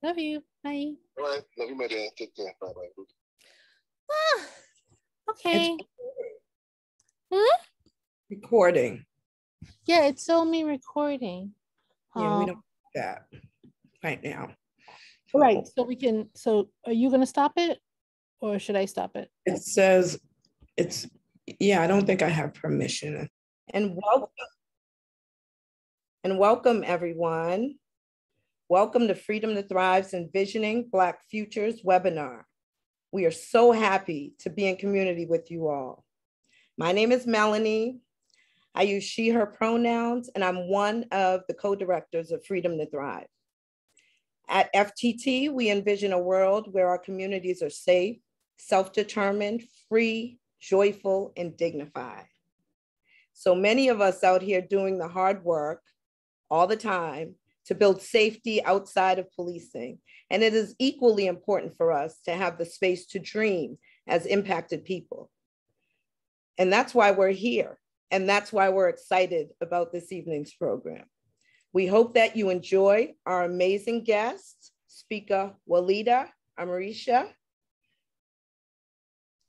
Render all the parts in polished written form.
Love you. Bye. All right. Love you, my dear. Take care. Bye-bye. Ah, okay. Recording. Yeah, it told me recording. Yeah, we don't do that right now. All right, so we can, so are you going to stop it or should I stop it? It says yeah, I don't think I have permission. And welcome everyone. Welcome to Freedom to Thrive's Envisioning Black Futures webinar. We are so happy to be in community with you all. My name is Melanie. I use she, her pronouns, and I'm one of the co-directors of Freedom to Thrive. At FTT, we envision a world where our communities are safe, self-determined, free, joyful, and dignified. So many of us out here doing the hard work all the time to build safety outside of policing. And it is equally important for us to have the space to dream as impacted people. And that's why we're here. And that's why we're excited about this evening's program. We hope that you enjoy our amazing guest, speaker Walidah Imarish.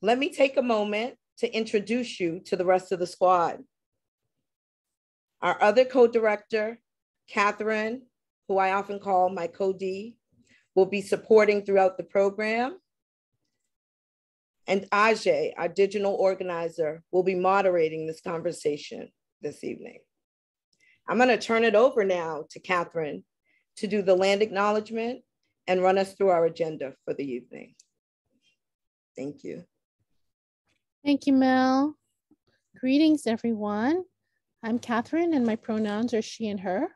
Let me take a moment to introduce you to the rest of the squad. Our other co-director, Catherine, who I often call my co-D, will be supporting throughout the program. And Ajay, our digital organizer, will be moderating this conversation this evening. I'm going to turn it over now to Catherine to do the land acknowledgement and run us through our agenda for the evening. Thank you. Thank you, Mel. Greetings, everyone. I'm Catherine, and my pronouns are she and her.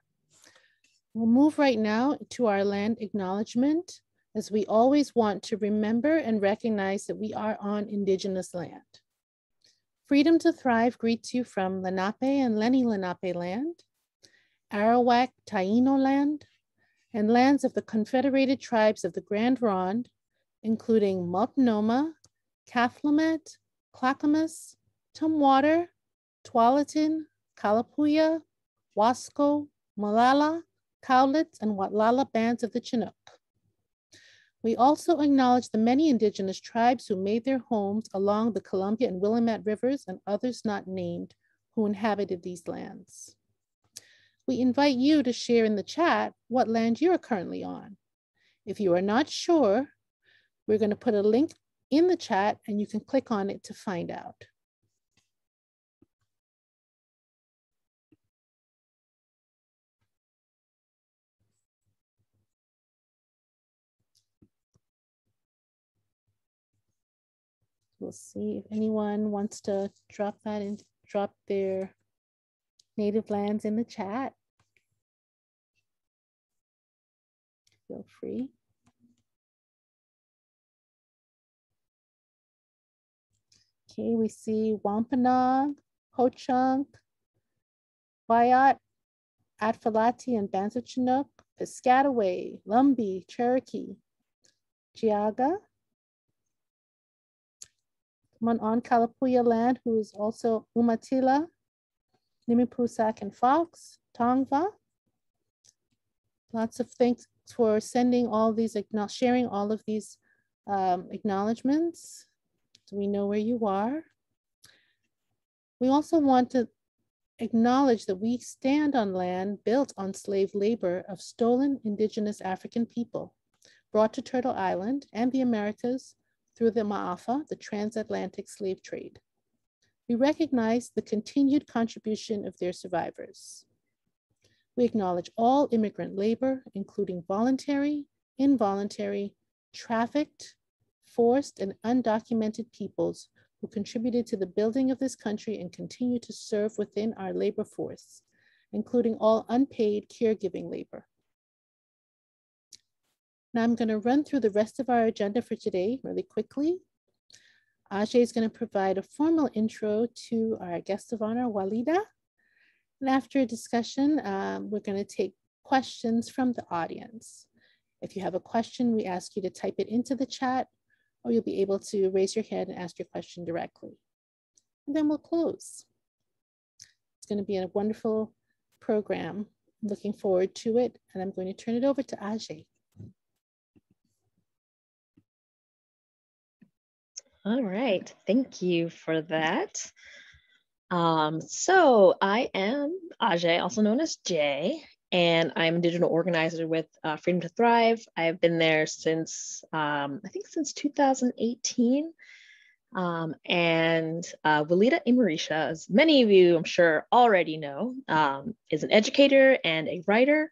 We'll move right now to our land acknowledgement, as we always want to remember and recognize that we are on Indigenous land. Freedom to Thrive greets you from Lenape and Lenni Lenape land, Arawak Taino land, and lands of the Confederated Tribes of the Grand Ronde, including Multnomah, Cathlamet, Clackamas, Tumwater, Tualatin, Kalapuya, Wasco, Molalla, Cowlitz, and Watlala bands of the Chinook. We also acknowledge the many Indigenous tribes who made their homes along the Columbia and Willamette rivers and others not named who inhabited these lands. We invite you to share in the chat what land you're currently on. If you are not sure, we're going to put a link in the chat and you can click on it to find out. We'll see if anyone wants to drop that in, drop their native lands in the chat. Feel free. Okay, we see Wampanoag, Ho-Chunk, Wyatt, Atfalati, and bands of Chinook, Piscataway, Lumbee, Cherokee, Geauga. Someone on Kalapuya land who is also Umatilla, Nimipusak, and Fox, Tongva. Lots of thanks for sending all these, sharing all of these acknowledgements. So we know where you are. We also want to acknowledge that we stand on land built on slave labor of stolen Indigenous African people, brought to Turtle Island and the Americas through the Ma'afa, the transatlantic slave trade. We recognize the continued contribution of their survivors. We acknowledge all immigrant labor, including voluntary, involuntary, trafficked, forced, and undocumented peoples who contributed to the building of this country and continue to serve within our labor force, including all unpaid caregiving labor. Now I'm going to run through the rest of our agenda for today really quickly. Ajay is going to provide a formal intro to our guest of honor, Walidah. And after a discussion, we're going to take questions from the audience. If you have a question, we ask you to type it into the chat, or you'll be able to raise your hand and ask your question directly. And then we'll close. It's going to be a wonderful program. I'm looking forward to it, and I'm going to turn it over to Ajay. All right, thank you for that. So I am Ajay, also known as Jay, and I'm a digital organizer with Freedom to Thrive. I've been there since, I think since 2018. Walidah Imarish, as many of you I'm sure already know, is an educator and a writer.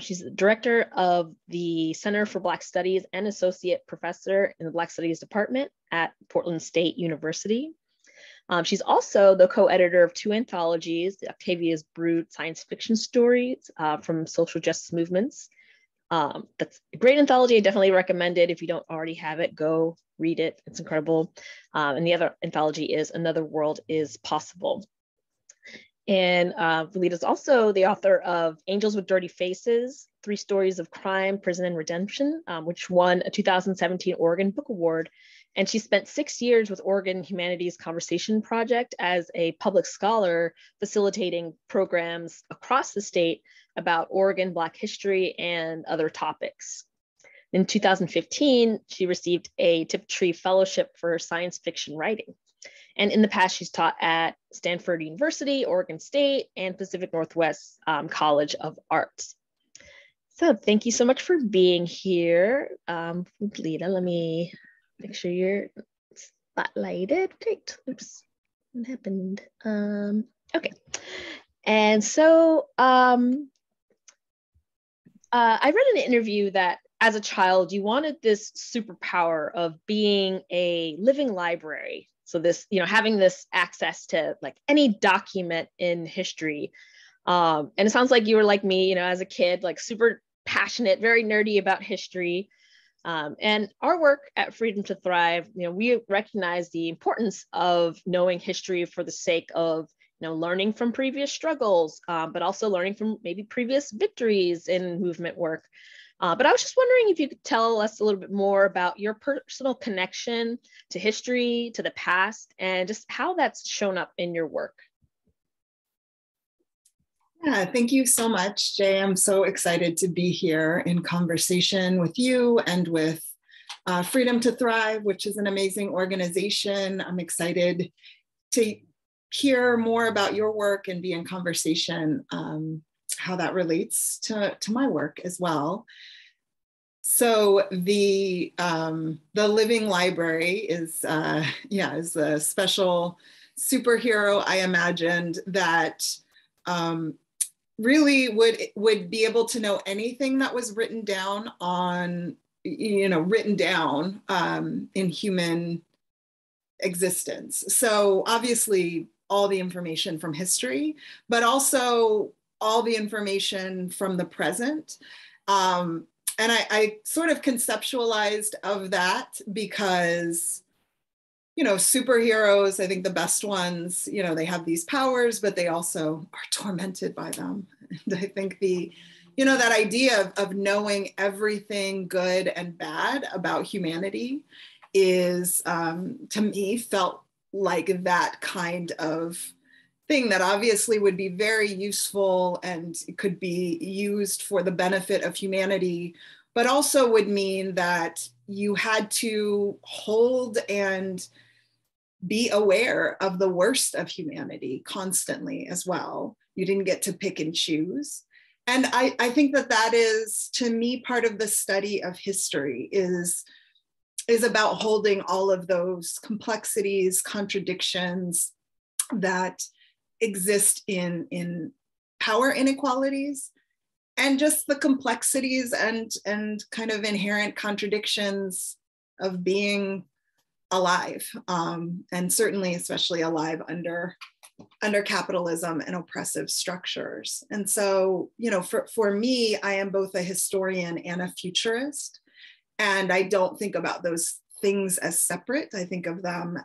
She's the director of the Center for Black Studies and associate professor in the Black Studies Department at Portland State University. She's also the co-editor of 2 anthologies, the Octavia's Brood science fiction stories from social justice movements. That's a great anthology. I definitely recommend it. If you don't already have it, go read it. It's incredible. And the other anthology is Another World is Possible. And Walidah is also the author of Angels with Dirty Faces, 3 Stories of Crime, Prison, and Redemption, which won a 2017 Oregon Book Award. And she spent 6 years with Oregon Humanities Conversation Project as a public scholar, facilitating programs across the state about Oregon Black history and other topics. In 2015, she received a Tiptree Fellowship for science fiction writing. And in the past, she's taught at Stanford University, Oregon State, and Pacific Northwest College of Arts. So thank you so much for being here. Walidah, let me make sure you're spotlighted. Great. Oops, what happened? Okay. And so I read an interview that as a child, you wanted this superpower of being a living library. So this, having this access to like any document in history. And it sounds like you were like me, as a kid, like super passionate, very nerdy about history. And our work at Freedom to Thrive, we recognize the importance of knowing history for the sake of, learning from previous struggles, but also learning from maybe previous victories in movement work. But I was just wondering if you could tell us a little bit more about your personal connection to history, to the past, and just how that's shown up in your work. Yeah, thank you so much, Jay. I'm so excited to be here in conversation with you and with Freedom to Thrive, which is an amazing organization. I'm excited to hear more about your work and be in conversation, how that relates to my work as well. So the Living Library is a special superhero I imagined that really would be able to know anything that was written down in human existence. So obviously all the information from history, but also all the information from the present. And I sort of conceptualized of that because, superheroes, I think the best ones, they have these powers, but they also are tormented by them. And I think that idea of knowing everything good and bad about humanity is, to me, felt like that kind of thing that obviously would be very useful and could be used for the benefit of humanity, but also would mean that you had to hold and be aware of the worst of humanity constantly as well. You didn't get to pick and choose. And I think that is, to me, part of the study of history is about holding all of those complexities, contradictions that exist in power inequalities, and just the complexities and kind of inherent contradictions of being alive, and certainly especially alive under capitalism and oppressive structures. And so, for me, I am both a historian and a futurist, and I don't think about those things as separate. I think of them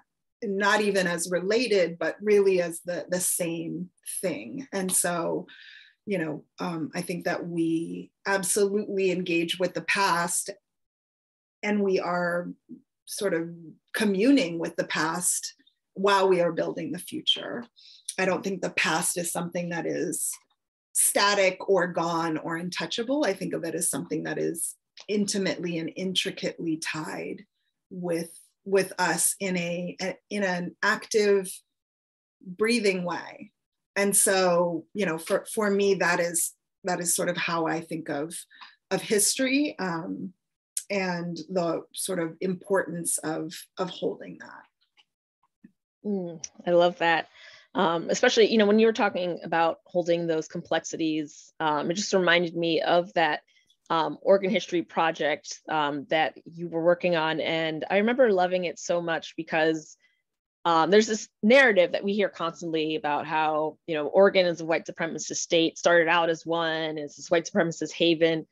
not even as related, but really as the same thing. And so, I think that we absolutely engage with the past, and we are sort of communing with the past while we are building the future. I don't think the past is something that is static or gone or untouchable. I think of it as something that is intimately and intricately tied with with us in an active, breathing way. And so, you know, for me, that is sort of how I think of history, and the sort of importance of holding that. I love that. Especially, you know, when you were talking about holding those complexities, it just reminded me of that Oregon history project that you were working on. And I remember loving it so much because there's this narrative that we hear constantly about how, you know, Oregon is a white supremacist state, started out as one, it's this white supremacist haven.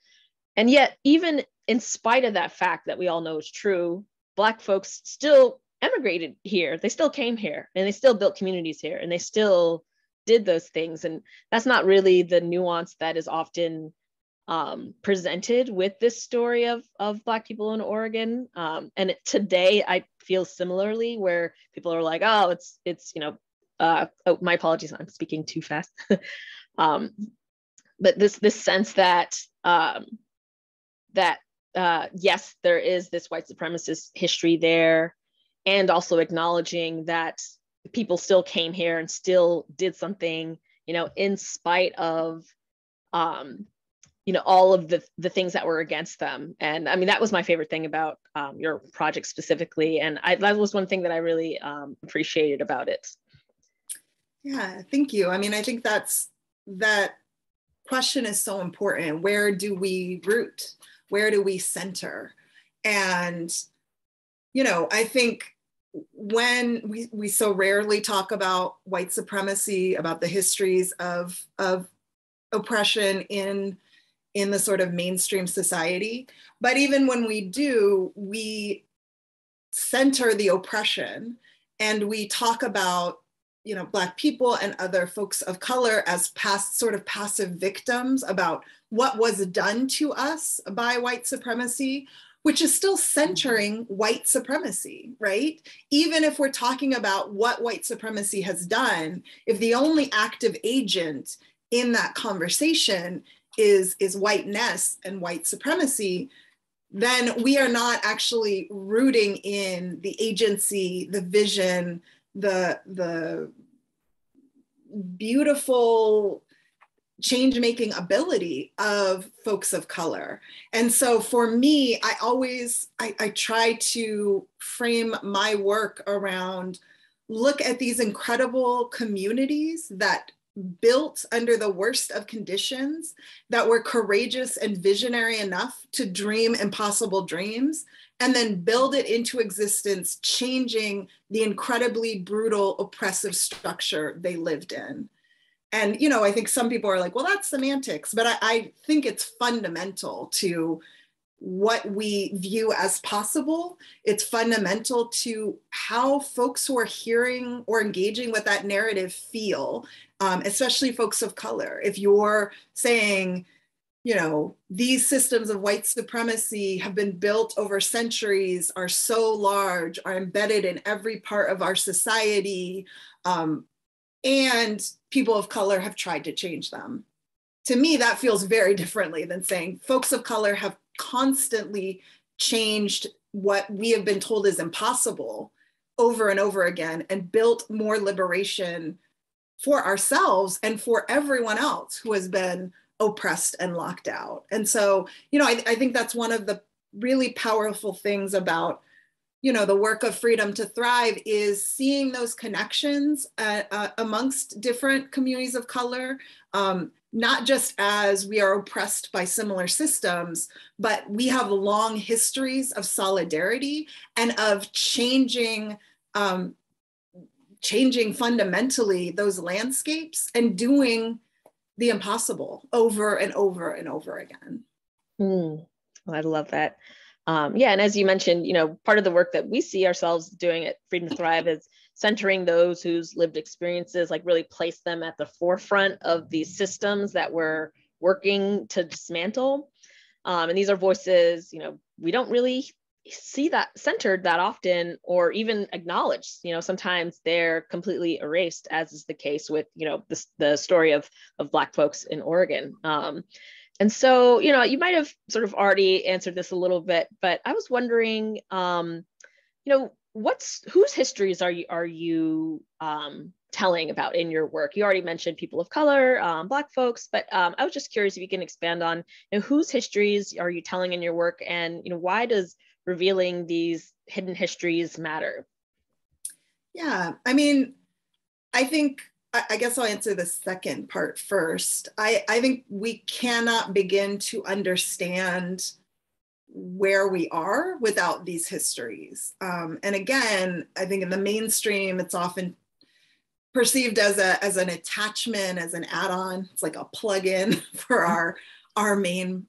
And yet, even in spite of that fact that we all know is true, Black folks still emigrated here. They still came here and they still built communities here and they still did those things. And that's not really the nuance that is often presented with this story of Black people in Oregon. And today I feel similarly, where people are like, oh, it's you know, oh, my apologies, I'm speaking too fast. But this sense that yes, there is this white supremacist history there, and also acknowledging that people still came here and still did something, you know, in spite of you know, all of the things that were against them. And I mean, that was my favorite thing about your project specifically. And that was one thing that I really appreciated about it. Yeah, thank you. I mean, I think that question is so important. Where do we root? Where do we center? And, you know, I think when we so rarely talk about white supremacy, about the histories of oppression in the sort of mainstream society. But even when we do, we center the oppression and we talk about, you know, Black people and other folks of color as sort of passive victims about what was done to us by white supremacy, which is still centering white supremacy, right? Even if we're talking about what white supremacy has done, if the only active agent in that conversation is whiteness and white supremacy, then we are not actually rooting in the agency, the vision, the beautiful change-making ability of folks of color. And so for me, I try to frame my work around, look at these incredible communities that built under the worst of conditions, that were courageous and visionary enough to dream impossible dreams, and then build it into existence, changing the incredibly brutal, oppressive structure they lived in. And, you know, I think some people are like, well, that's semantics, but I think it's fundamental to what we view as possible. It's fundamental to how folks who are hearing or engaging with that narrative feel, especially folks of color. If you're saying, you know, these systems of white supremacy have been built over centuries, are so large, are embedded in every part of our society, and people of color have tried to change them. To me, that feels very differently than saying folks of color have constantly changed what we have been told is impossible over and over again and built more liberation for ourselves and for everyone else who has been oppressed and locked out. And so, you know, I think that's one of the really powerful things about, you know, the work of Freedom to Thrive, is seeing those connections amongst different communities of color, not just as we are oppressed by similar systems, but we have long histories of solidarity and of changing fundamentally those landscapes and doing the impossible over and over and over again. Well, I love that. Yeah, and as you mentioned, you know, part of the work that we see ourselves doing at Freedom to Thrive is centering those whose lived experiences, like really place them at the forefront of these systems that we're working to dismantle. And these are voices, you know, we don't really see that centered that often or even acknowledged. You know, sometimes they're completely erased, as is the case with, you know, the story of Black folks in Oregon. And so, you know, you might have sort of already answered this a little bit, but I was wondering, you know, whose histories are you telling about in your work? You already mentioned people of color, Black folks, but I was just curious if you can expand on, whose histories are you telling in your work, and why does revealing these hidden histories matter? Yeah, I mean, I guess I'll answer the second part first. I think we cannot begin to understand where we are without these histories. And again, I think in the mainstream, it's often perceived as an attachment, as an add-on. It's like a plug-in for our main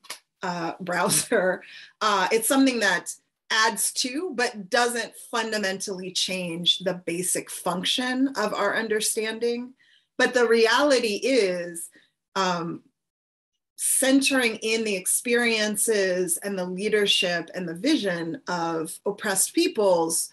browser. It's something that adds to, but doesn't fundamentally change the basic function of our understanding. But the reality is, centering in the experiences and the leadership and the vision of oppressed peoples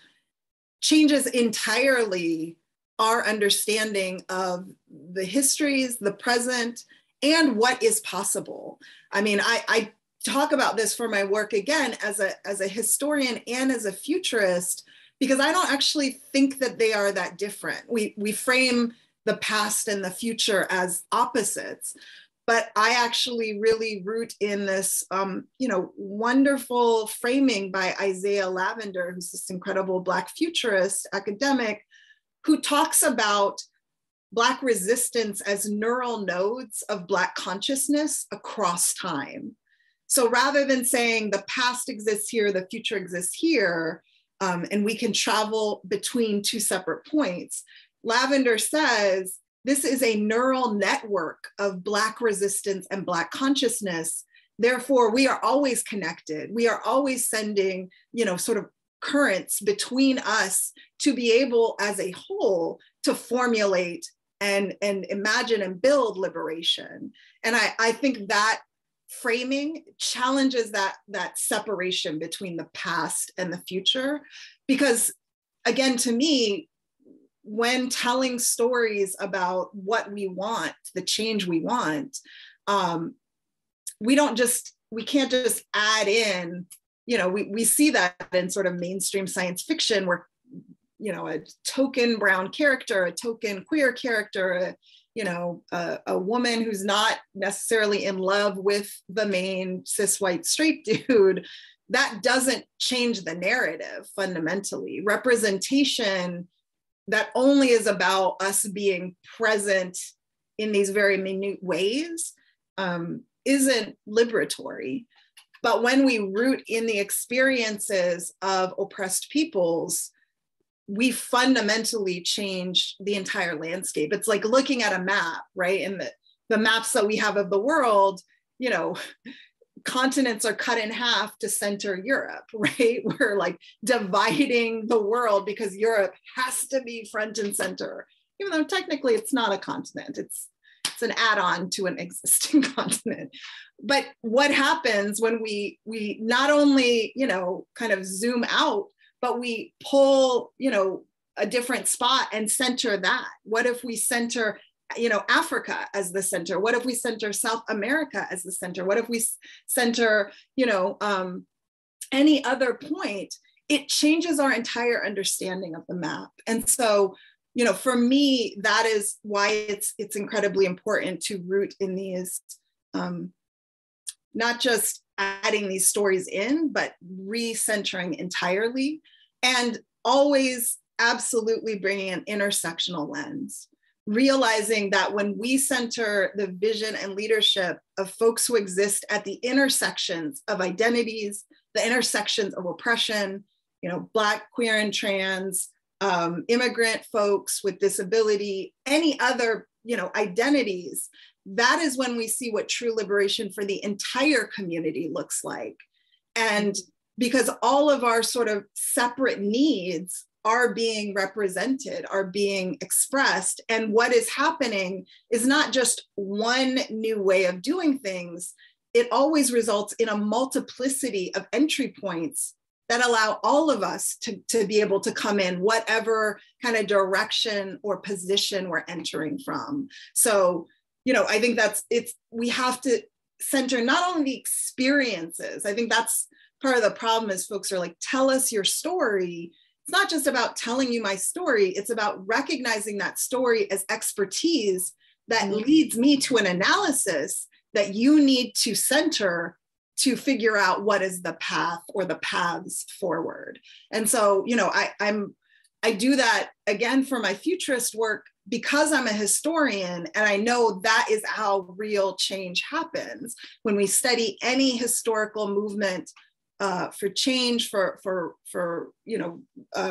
changes entirely our understanding of the histories, the present, and what is possible. I mean, I talk about this for my work again as a historian and as a futurist, because I don't actually think that they are that different. We frame the past and the future as opposites, but I actually really root in this, wonderful framing by Isaiah Lavender, who's this incredible Black futurist academic, who talks about Black resistance as neural nodes of Black consciousness across time. So rather than saying the past exists here, the future exists here, and we can travel between two separate points, Lavender says, this is a neural network of Black resistance and Black consciousness. Therefore, we are always connected. We are always sending, sort of currents between us to be able as a whole to formulate and imagine and build liberation. And I think that framing challenges that separation between the past and the future, because again, to me, when telling stories about what we want, the change we want, we can't just add in, we see that in sort of mainstream science fiction where, a token brown character, a token queer character, a woman who's not necessarily in love with the main cis white straight dude, that doesn't change the narrative fundamentally. Representation that only is about us being present in these very minute ways isn't liberatory. But when we root in the experiences of oppressed peoples, we fundamentally change the entire landscape. It's like looking at a map, right? And the maps that we have of the world, continents are cut in half to center Europe, right? We're like dividing the world because Europe has to be front and center, even though technically it's not a continent. It's an add-on to an existing continent. But what happens when we not only, kind of zoom out, but we pull, a different spot and center that? What if we center Africa as the center? What if we center South America as the center? What if we center, any other point? It changes our entire understanding of the map. And so, for me, that is why it's incredibly important to root in these, not just adding these stories in, but recentering entirely, and always absolutely bringing an intersectional lens. Realizing that when we center the vision and leadership of folks who exist at the intersections of identities, the intersections of oppression, Black, queer, and trans, immigrant folks with disability, any other, identities, that is when we see what true liberation for the entire community looks like. And because all of our sort of separate needs are being represented, are being expressed. And what is happening is not just one new way of doing things, it always results in a multiplicity of entry points that allow all of us to be able to come in whatever kind of direction or position we're entering from. So, I think we have to center not only the experiences. I think that's part of the problem is folks are like, tell us your story. it's not just about telling you my story, it's about recognizing that story as expertise that leads me to an analysis that you need to center to figure out what is the path or the paths forward. And so, you know, I do that again for my futurist work because I'm a historian, and I know that is how real change happens. When we study any historical movement for change, for you know,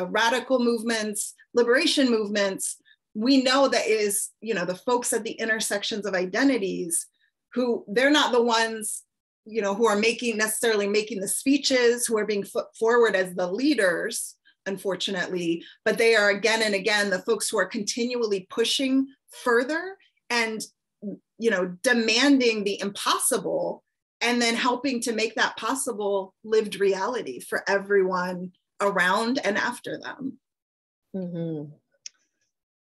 radical movements, liberation movements, we know that it is, you know, the folks at the intersections of identities who, they're not the ones, you know, who are necessarily making the speeches, who are being put forward as the leaders, unfortunately, but they are again and again the folks who are continually pushing further and, you know, demanding the impossible, and then helping to make that possible lived reality for everyone around and after them. Mm-hmm.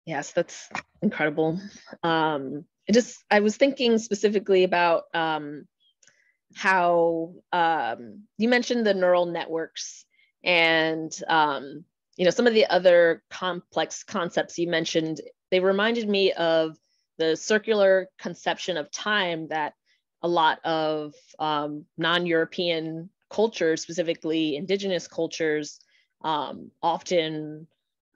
Yes, that's incredible. I was thinking specifically about how you mentioned the neural networks, and you know, some of the other complex concepts you mentioned. They reminded me of the circular conception of time that a lot of non-European cultures, specifically indigenous cultures, often,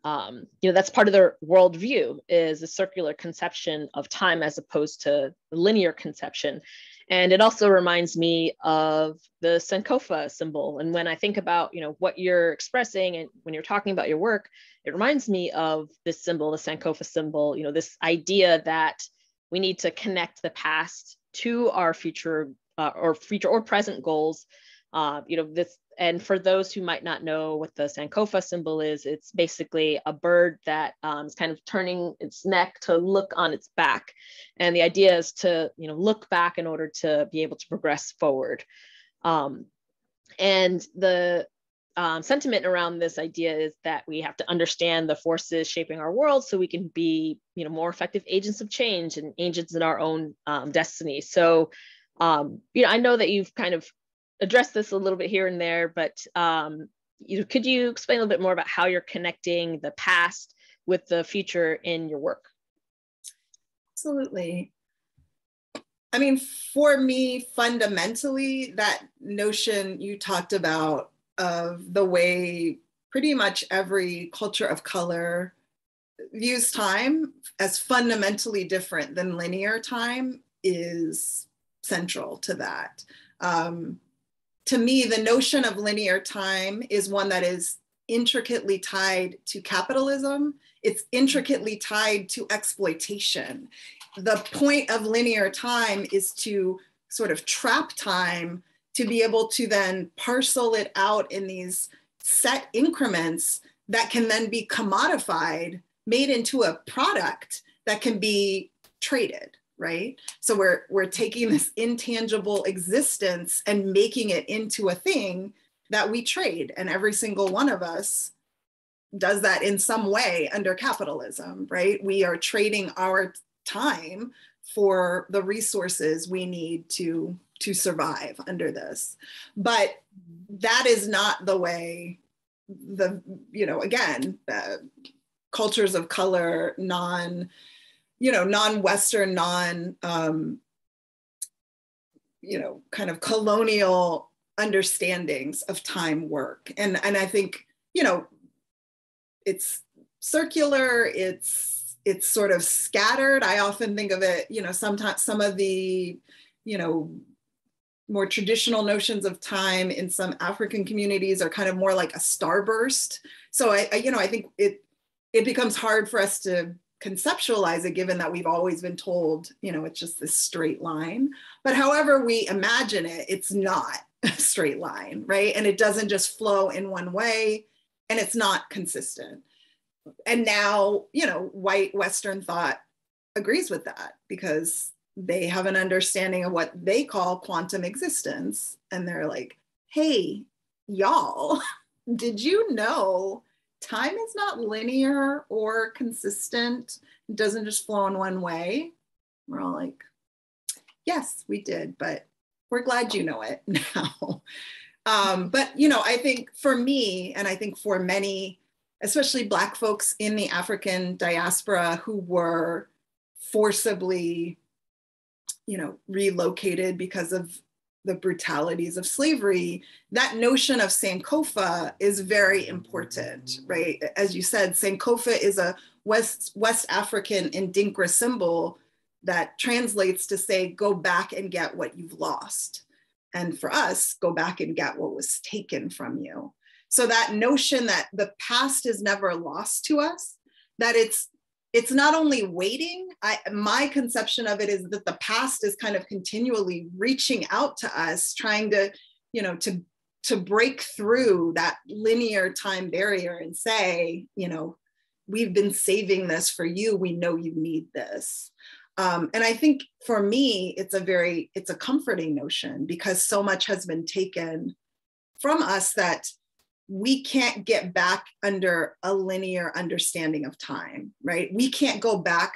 you know, that's part of their worldview, is a circular conception of time as opposed to linear conception. And it also reminds me of the Sankofa symbol. And when I think about, you know, what you're expressing and when you're talking about your work, it reminds me of this symbol, the Sankofa symbol, you know, this idea that we need to connect the past to our future or present goals. You know, this, and for those who might not know what the Sankofa symbol is, it's basically a bird that is kind of turning its neck to look on its back. And the idea is to, you know, look back in order to be able to progress forward. And the sentiment around this idea is that we have to understand the forces shaping our world so we can be, you know, more effective agents of change and agents in our own destiny. So, you know, I know that you've kind of address this a little bit here and there, but could you explain a little bit more about how you're connecting the past with the future in your work? Absolutely. I mean, for me, fundamentally, that notion you talked about of the way pretty much every culture of color views time as fundamentally different than linear time is central to that. To me, the notion of linear time is one that is intricately tied to capitalism. It's intricately tied to exploitation. The point of linear time is to sort of trap time, to be able to then parcel it out in these set increments that can then be commodified, made into a product that can be traded. Right? So we're taking this intangible existence and making it into a thing that we trade. And every single one of us does that in some way under capitalism, right? We are trading our time for the resources we need to survive under this. But that is not the way again, cultures of color, non-Western, kind of colonial understandings of time work. And I think, it's circular, it's sort of scattered. I often think of it, sometimes some of the, more traditional notions of time in some African communities are kind of more like a starburst. So I think it becomes hard for us to conceptualize it, given that we've always been told, it's just this straight line. But however we imagine it, it's not a straight line, right? And it doesn't just flow in one way, and it's not consistent. And now, white Western thought agrees with that, because they have an understanding of what they call quantum existence. And they're like, hey, y'all, did you know time is not linear or consistent? It doesn't just flow in one way. We're all like, yes, we did, but we're glad you know it now. But, I think for me, and I think for many especially Black folks in the African diaspora who were forcibly, relocated because of the brutalities of slavery, that notion of Sankofa is very important, right? As you said, Sankofa is a West African Ndinkra symbol that translates to say, go back and get what you've lost. And for us, go back and get what was taken from you. So that notion that the past is never lost to us, that it's not only waiting, my conception of it is that the past is kind of continually reaching out to us, trying to, to break through that linear time barrier and say, we've been saving this for you. We know you need this. And I think for me, it's a comforting notion because so much has been taken from us that we can't get back under a linear understanding of time, right? We can't go back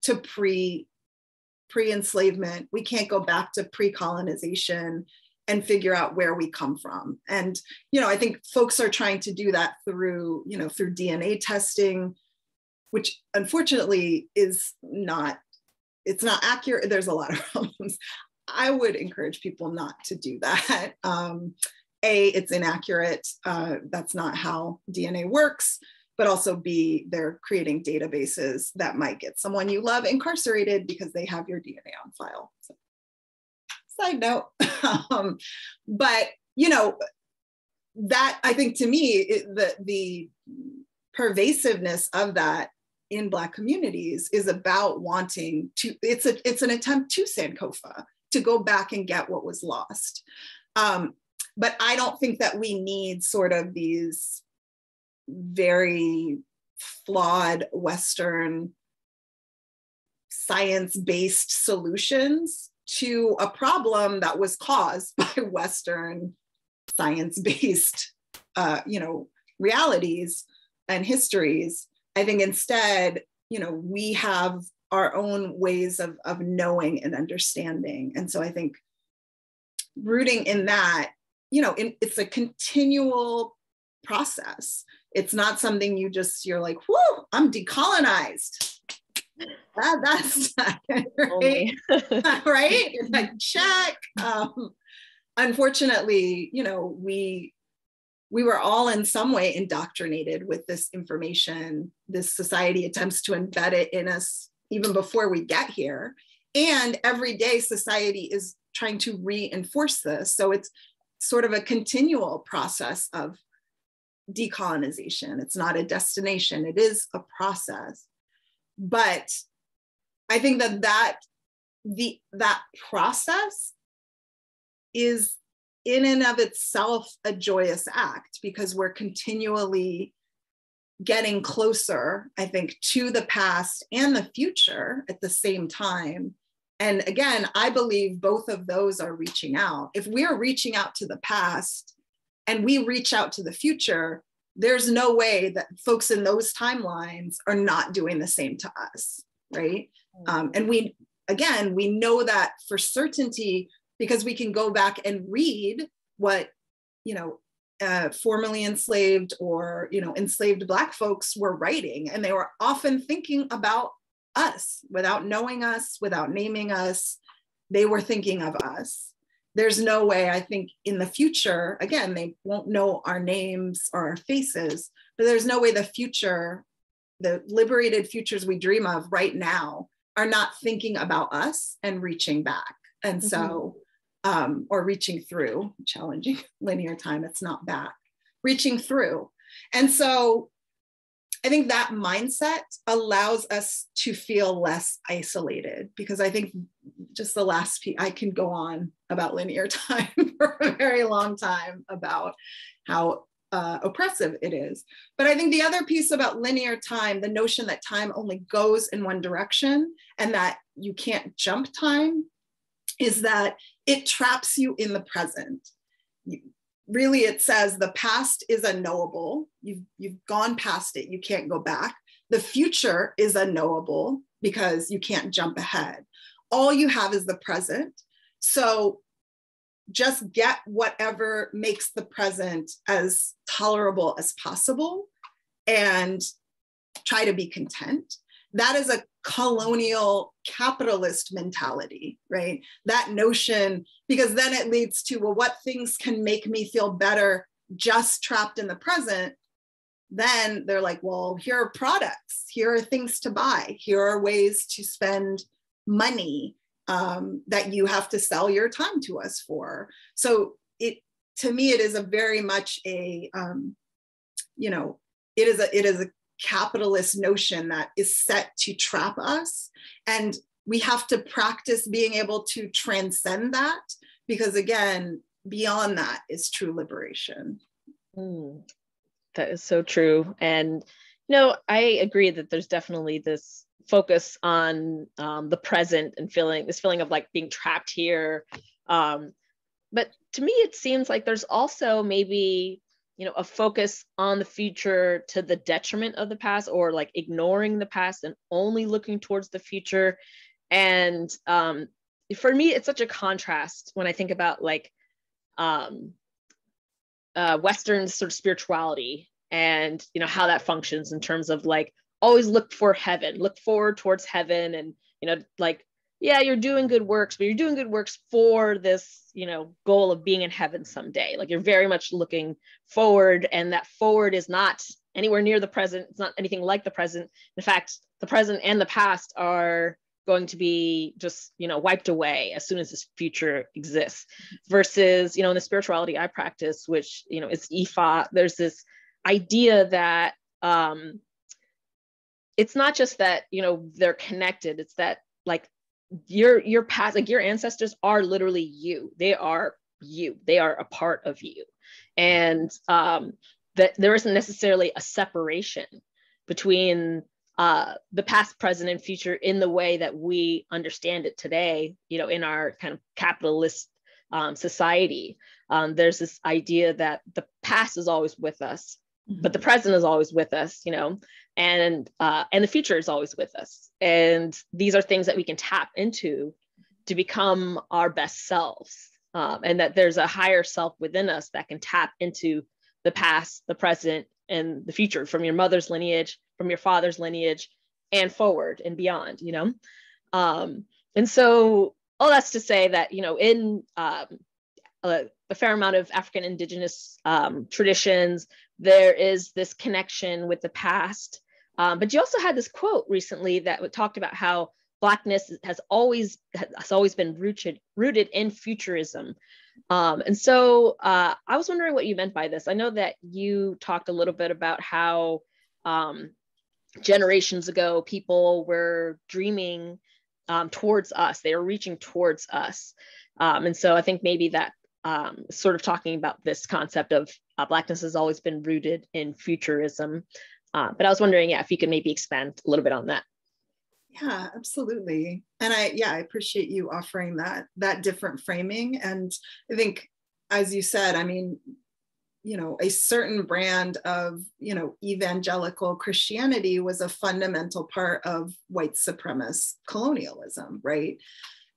to pre-enslavement. We can't go back to pre-colonization and figure out where we come from. And, I think folks are trying to do that through DNA testing, which unfortunately it's not accurate. There's a lot of problems. I would encourage people not to do that. A, it's inaccurate. That's not how DNA works. But also B, they're creating databases that might get someone you love incarcerated because they have your DNA on file. So, side note. But, that I think to me, the pervasiveness of that in Black communities is about wanting to, it's an attempt to Sankofa, to go back and get what was lost. But I don't think that we need sort of these very flawed Western science-based solutions to a problem that was caused by Western science-based, realities and histories. I think instead, we have our own ways of knowing and understanding. And so I think rooting in that, it's a continual process. It's not something you're like, whoa, I'm decolonized. That's right. Right? It's like, check. Unfortunately, we were all in some way indoctrinated with this information. This society attempts to embed it in us even before we get here. And every day society is trying to reinforce this. So it's sort of a continual process of decolonization. It's not a destination, it is a process. But I think that process is in and of itself a joyous act because we're continually getting closer, I think, to the past and the future at the same time. And again, I believe both of those are reaching out. If we're reaching out to the past and we reach out to the future, there's no way that folks in those timelines are not doing the same to us, right? And we know that for certainty because we can go back and read what, formerly enslaved or, enslaved Black folks were writing. And they were often thinking about us without knowing us, without naming us. They were thinking of us. There's no way, I think, in the future, again, they won't know our names or our faces, but there's no way the future, the liberated futures we dream of right now are not thinking about us and reaching back. And so, or reaching through, challenging linear time, it's not back, reaching through. And so I think that mindset allows us to feel less isolated because I think just the last piece, I can go on about linear time for a very long time about how oppressive it is. But I think the other piece about linear time, the notion that time only goes in one direction and that you can't jump time, is that it traps you in the present. Really, it says the past is unknowable. You've gone past it. You can't go back. The future is unknowable because you can't jump ahead. All you have is the present. So just get whatever makes the present as tolerable as possible and try to be content. That is a colonial capitalist mentality, right? That notion, because then it leads to, well, what things can make me feel better just trapped in the present? Then they're like, well, here are products, here are things to buy, here are ways to spend money that you have to sell your time to us for. So to me, it is a very much a, it is a capitalist notion that is set to trap us. And we have to practice being able to transcend that, because again, beyond that is true liberation. That is so true. And, I agree that there's definitely this focus on the present and this feeling of like being trapped here. But to me, it seems like there's also maybe, a focus on the future to the detriment of the past, or like ignoring the past and only looking towards the future. And for me, it's such a contrast when I think about like Western sort of spirituality and, how that functions in terms of like, always look for heaven, look forward towards heaven. And, like, yeah, you're doing good works, but you're doing good works for this, goal of being in heaven someday. Like you're very much looking forward, and that forward is not anywhere near the present. It's not anything like the present. In fact, the present and the past are going to be just, wiped away as soon as this future exists. Versus, in the spirituality I practice, which, is Ifa, there's this idea that it's not just that, they're connected. It's that like your past, like your ancestors are literally you. They are you. They are a part of you. And that there isn't necessarily a separation between the past, present, and future in the way that we understand it today, in our kind of capitalist society. There's this idea that the past is always with us, but the present is always with us, and the future is always with us. And these are things that we can tap into to become our best selves. And that there's a higher self within us that can tap into the past, the present, and the future, from your mother's lineage, from your father's lineage, and forward and beyond, And so all that's to say that, in a fair amount of African indigenous traditions, there is this connection with the past. But you also had this quote recently that talked about how Blackness has always been rooted in futurism. And so I was wondering what you meant by this. I know that you talked a little bit about how generations ago, people were dreaming towards us. They were reaching towards us. And so I think maybe that sort of talking about this concept of Blackness has always been rooted in futurism. But I was wondering, if you could maybe expand a little bit on that. Yeah, absolutely. And I appreciate you offering that different framing. And I think, as you said, a certain brand of, evangelical Christianity was a fundamental part of white supremacist colonialism, right?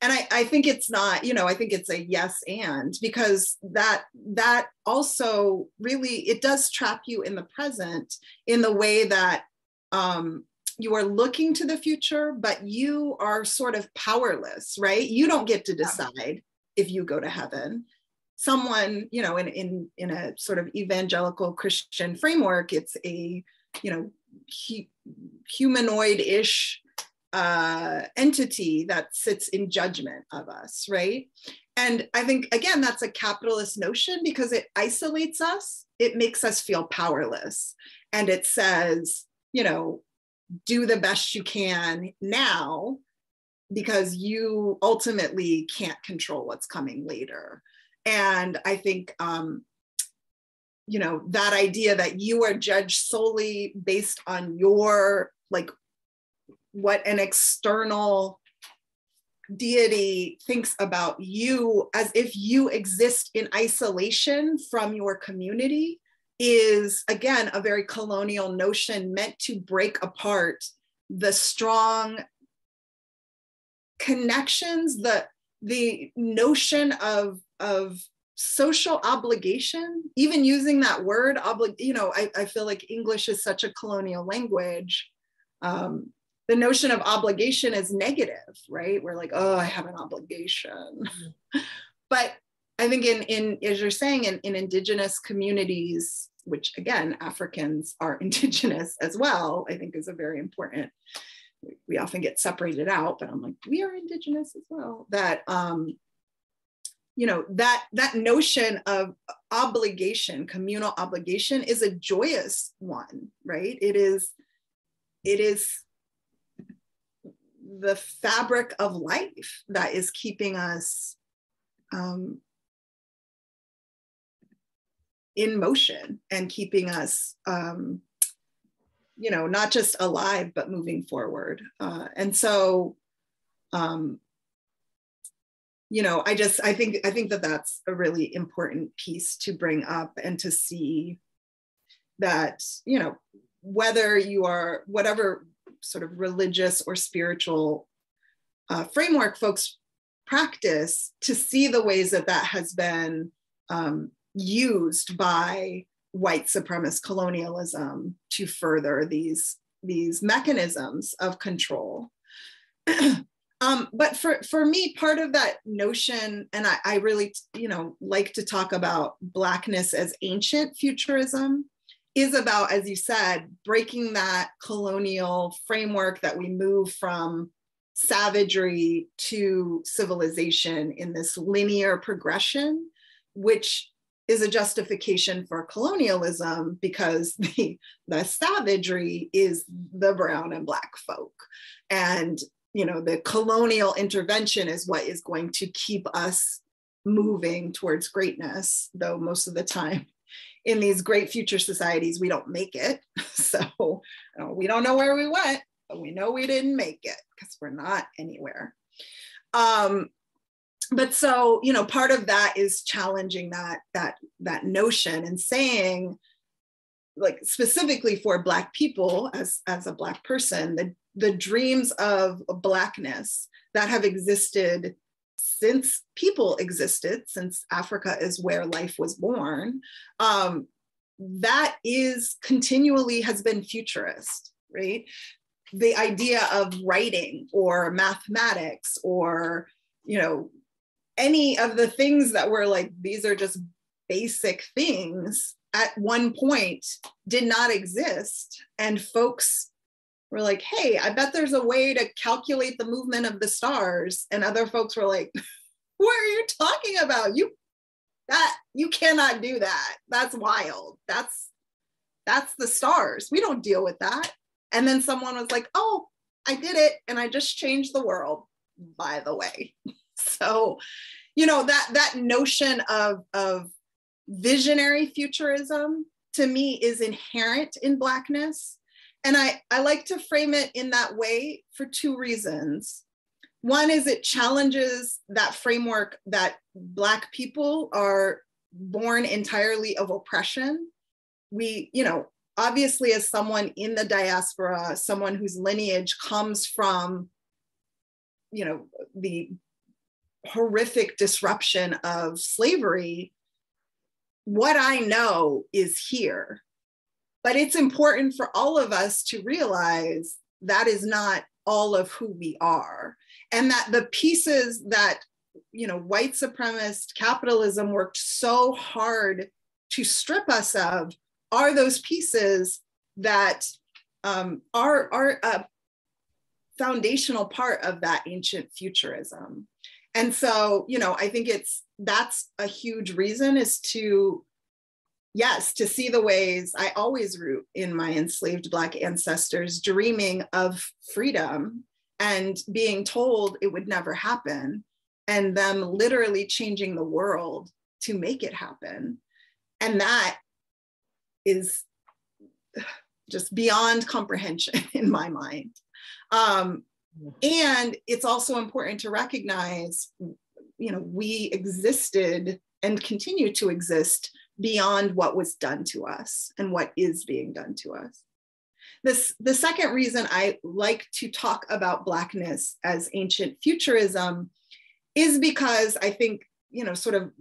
And I think it's not, I think it's a yes and, because that also really, it does trap you in the present in the way that you are looking to the future, but you are sort of powerless, right? You don't get to decide if you go to heaven. Someone, in a sort of evangelical Christian framework, it's a, humanoid-ish entity that sits in judgment of us, right? And I think, again, that's a capitalist notion because it isolates us. It makes us feel powerless. And it says, do the best you can now, because you ultimately can't control what's coming later. And I think, that idea that you are judged solely based on your, like, what an external deity thinks about you, as if you exist in isolation from your community, is, again, a very colonial notion meant to break apart the strong connections, the notion of social obligation, even using that word, I feel like English is such a colonial language. The notion of obligation is negative, right? We're like, oh, I have an obligation. But I think as you're saying, in indigenous communities, which again, Africans are indigenous as well, I think is a very important, we often get separated out, but I'm like, we are indigenous as well. That, that notion of obligation, communal obligation, is a joyous one, right? It is the fabric of life that is keeping us in motion and keeping us, not just alive, but moving forward. And so, I think that that's a really important piece to bring up, and to see that, whether you are whatever sort of religious or spiritual framework folks practice, to see the ways that has been used by white supremacist colonialism to further these mechanisms of control. But for me, part of that notion, and I really, like to talk about Blackness as ancient futurism, is about, as you said, breaking that colonial framework that we move from savagery to civilization in this linear progression, which is a justification for colonialism, because the savagery is the brown and Black folk. And the colonial intervention is what is going to keep us moving towards greatness, though most of the time in these great future societies, we don't make it. So we don't know where we went, but we know we didn't make it because we're not anywhere. But so, part of that is challenging that notion and saying, like, specifically for Black people, as a Black person, the dreams of Blackness that have existed since people existed, since Africa is where life was born, that is continually has been futurist, right? The idea of writing or mathematics or, any of the things that were like, these are just basic things, at one point did not exist. And folks were like, hey, I bet there's a way to calculate the movement of the stars. And other folks were like, what are you talking about? You cannot do that. That's wild. That's the stars. We don't deal with that. And then someone was like, oh, I did it. And I just changed the world, by the way. So, that notion of visionary futurism, to me, is inherent in Blackness. And I like to frame it in that way for two reasons. One is it challenges that framework that Black people are born entirely of oppression. We, obviously, as someone in the diaspora, someone whose lineage comes from, the horrific disruption of slavery, what I know is here. But it's important for all of us to realize that is not all of who we are. And that the pieces that, white supremacist capitalism worked so hard to strip us of are those pieces that are a foundational part of that ancient futurism. And so, I think that's a huge reason, is to see the ways I always root in my enslaved Black ancestors dreaming of freedom and being told it would never happen, and them literally changing the world to make it happen. And that is just beyond comprehension in my mind. And it's also important to recognize, we existed and continue to exist beyond what was done to us and what is being done to us. The second reason I like to talk about Blackness as ancient futurism is because I think, sort of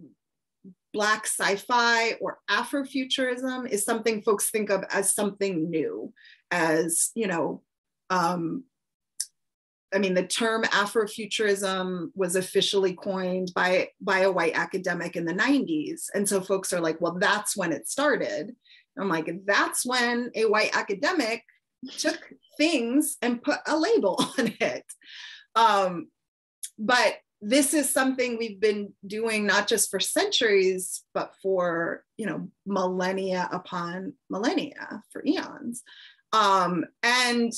Black sci-fi or Afrofuturism is something folks think of as something new, as, you know, I mean, the term Afrofuturism was officially coined by a white academic in the 90s. And so folks are like, well, that's when it started. I'm like, that's when a white academic took things and put a label on it. But this is something we've been doing not just for centuries, but for, you know, millennia upon millennia, for eons. And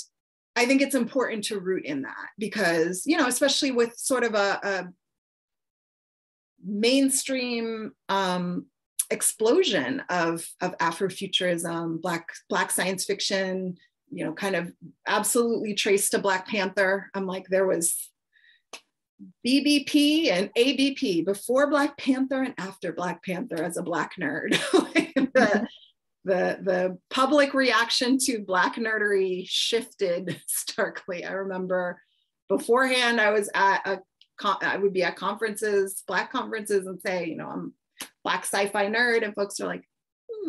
I think it's important to root in that because, you know, especially with sort of a mainstream explosion of Afrofuturism, Black science fiction, you know, kind of absolutely traced to Black Panther. I'm like, there was BBP and ABP before Black Panther and after Black Panther as a Black nerd. The public reaction to Black nerdery shifted starkly. I remember beforehand, I would be at conferences, Black conferences, and say, you know, I'm Black sci-fi nerd, and folks are like,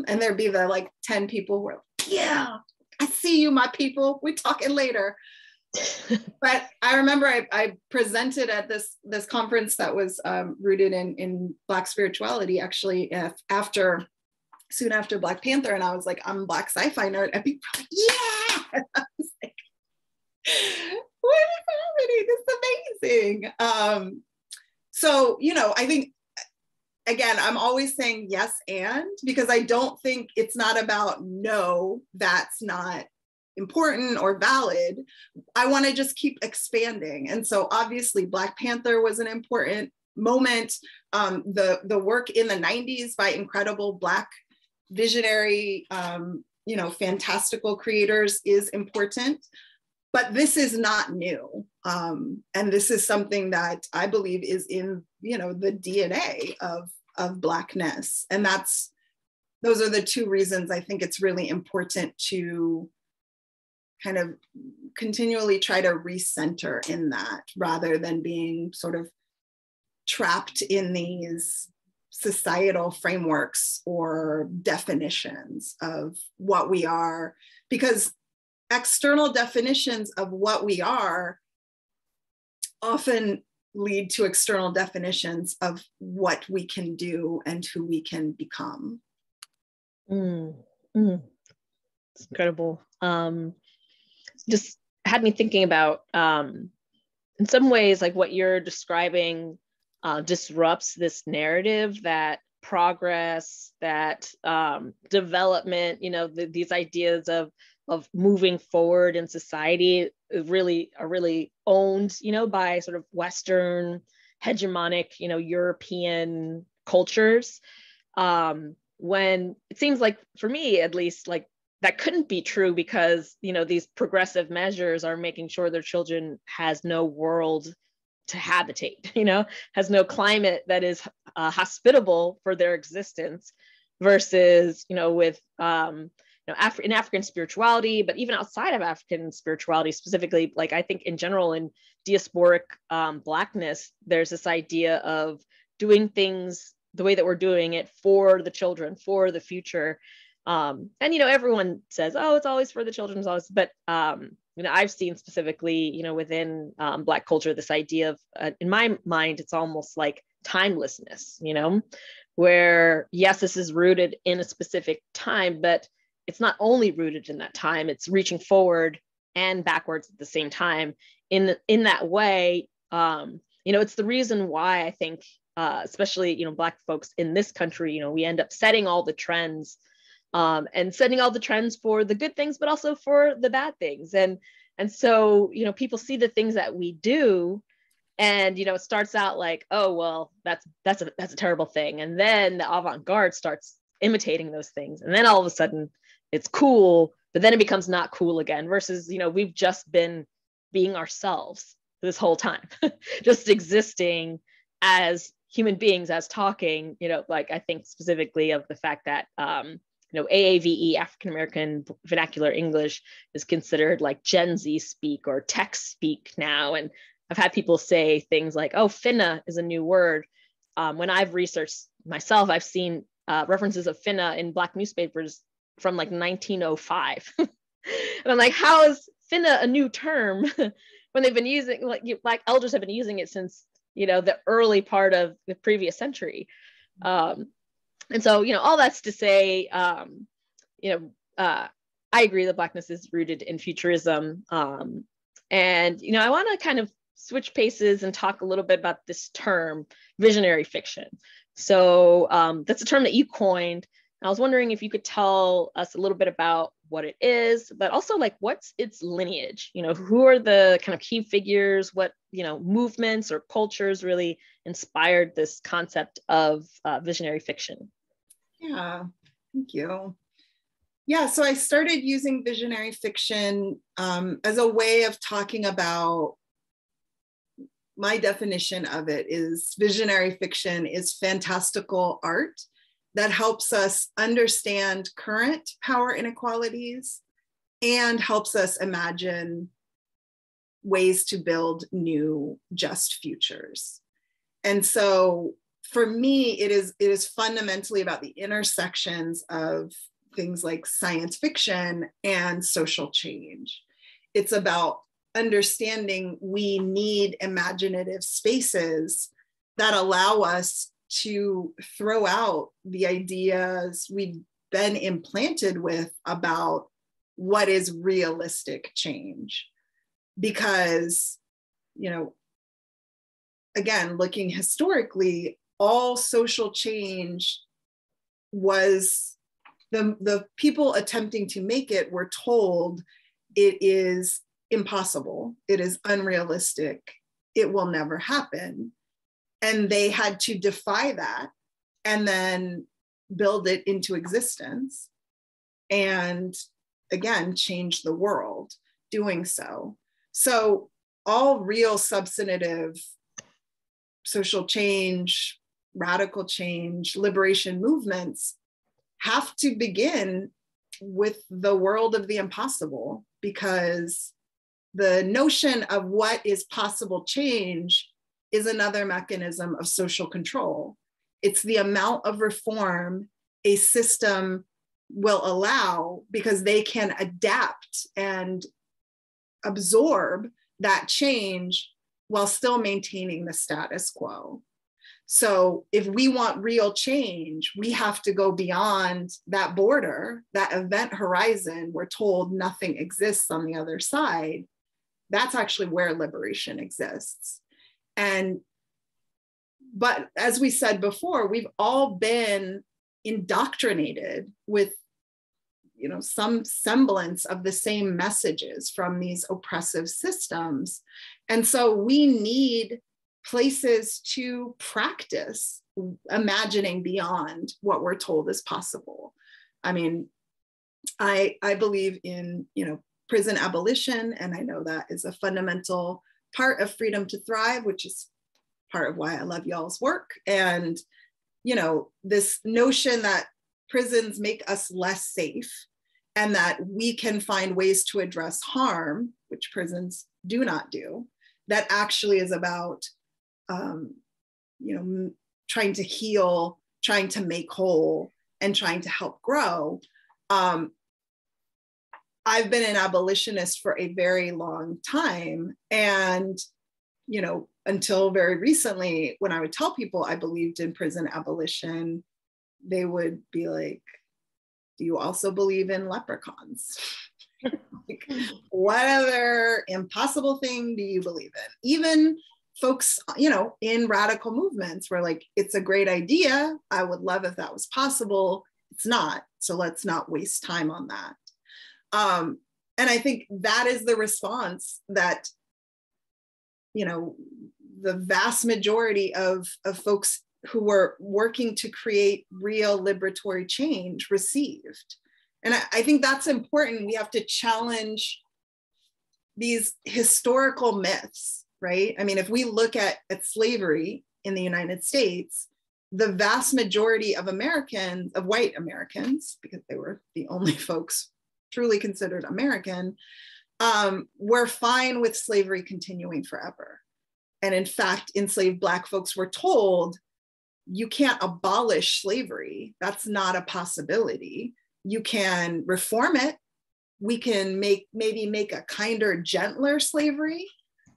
and there'd be the like 10 people who were like, yeah, I see you, my people. We're talking later. But I remember I presented at this conference that was rooted in Black spirituality, actually, soon after Black Panther, and I was like, I'm a Black sci-fi nerd, and people were like, yeah! And I was like, what is happening? This is amazing. So, you know, I think, again, I'm always saying yes and, because I don't think it's not about no, that's not important or valid. I want to just keep expanding. And so obviously Black Panther was an important moment. The work in the 90s by incredible Black visionary, you know, fantastical creators is important, but this is not new. And this is something that I believe is in, you know, the DNA of Blackness. And those are the two reasons I think it's really important to kind of continually try to recenter in that, rather than being sort of trapped in these societal frameworks or definitions of what we are, because external definitions of what we are often lead to external definitions of what we can do and who we can become. It's incredible. Just had me thinking about, in some ways, like what you're describing disrupts this narrative that progress, that development, you know, these ideas of moving forward in society are really owned, you know, by sort of Western hegemonic, you know, European cultures. When it seems like, for me at least, like that couldn't be true, because, you know, these progressive measures are making sure their children has no world to habitate, you know, has no climate that is hospitable for their existence, versus, you know, with, you know, in African spirituality, but even outside of African spirituality, specifically, like I think in general in diasporic Blackness, there's this idea of doing things the way that we're doing it for the children, for the future. And, you know, everyone says, oh, it's always for the children, it's always, but, you know, I've seen specifically, you know, within Black culture, this idea of, in my mind, it's almost like timelessness, you know, where, yes, this is rooted in a specific time, but it's not only rooted in that time, it's reaching forward and backwards at the same time. In that way, you know, it's the reason why I think, especially, you know, Black folks in this country, you know, we end up setting all the trends, and setting all the trends for the good things, but also for the bad things. And so, you know, people see the things that we do, and, you know, it starts out like, oh, well, that's a terrible thing. And then the avant-garde starts imitating those things. And then all of a sudden it's cool, but then it becomes not cool again, versus, you know, we've just been being ourselves this whole time, just existing as human beings, as talking, you know, like I think specifically of the fact that, you know, AAVE, African American Vernacular English, is considered like Gen Z speak or tech speak now. And I've had people say things like, oh, finna is a new word. When I've researched myself, I've seen references of finna in Black newspapers from like 1905. And I'm like, how is finna a new term when they've been using, like Black elders have been using it since, you know, the early part of the previous century. And so, you know, all that's to say, you know, I agree that Blackness is rooted in futurism. And, you know, I want to kind of switch paces and talk a little bit about this term, visionary fiction. So that's a term that you coined. I was wondering if you could tell us a little bit about what it is, but also like what's its lineage? You know, who are the kind of key figures? What, you know, movements or cultures really inspired this concept of visionary fiction? Yeah, thank you. Yeah, so I started using visionary fiction as a way of talking about, my definition of it is visionary fiction is fantastical art that helps us understand current power inequalities and helps us imagine ways to build new just futures. And so for me, it is fundamentally about the intersections of things like science fiction and social change. It's about understanding we need imaginative spaces that allow us to throw out the ideas we've been implanted with about what is realistic change. Because, you know, again, looking historically, all social change was the people attempting to make it were told it is impossible, it is unrealistic, it will never happen. And they had to defy that and then build it into existence and again, change the world doing so. So all real substantive social change, radical change, liberation movements have to begin with the world of the impossible, because the notion of what is possible change is another mechanism of social control. It's the amount of reform a system will allow because they can adapt and absorb that change while still maintaining the status quo. So if we want real change, we have to go beyond that border, that event horizon. We're told nothing exists on the other side. That's actually where liberation exists. But as we said before, we've all been indoctrinated with, you know, some semblance of the same messages from these oppressive systems. And so we need places to practice imagining beyond what we're told is possible. I mean, I believe in, you know, prison abolition, and I know that is a fundamental part of Freedom to Thrive, which is part of why I love y'all's work. And, you know, this notion that prisons make us less safe and that we can find ways to address harm, which prisons do not do, that actually is about you know, trying to heal, trying to make whole, and trying to help grow. I've been an abolitionist for a very long time. And, you know, until very recently, when I would tell people I believed in prison abolition, they would be like, do you also believe in leprechauns? Like, what other impossible thing do you believe in? Even folks, you know, in radical movements were like, it's a great idea. I would love if that was possible. It's not. So let's not waste time on that. And I think that is the response that, you know, the vast majority of folks who were working to create real liberatory change received. And I think that's important. We have to challenge these historical myths, right? I mean, if we look at slavery in the United States, the vast majority of Americans, of white Americans, because they were the only folks truly considered American, were fine with slavery continuing forever. And in fact, enslaved Black folks were told, you can't abolish slavery. That's not a possibility. You can reform it. We can maybe make a kinder, gentler slavery,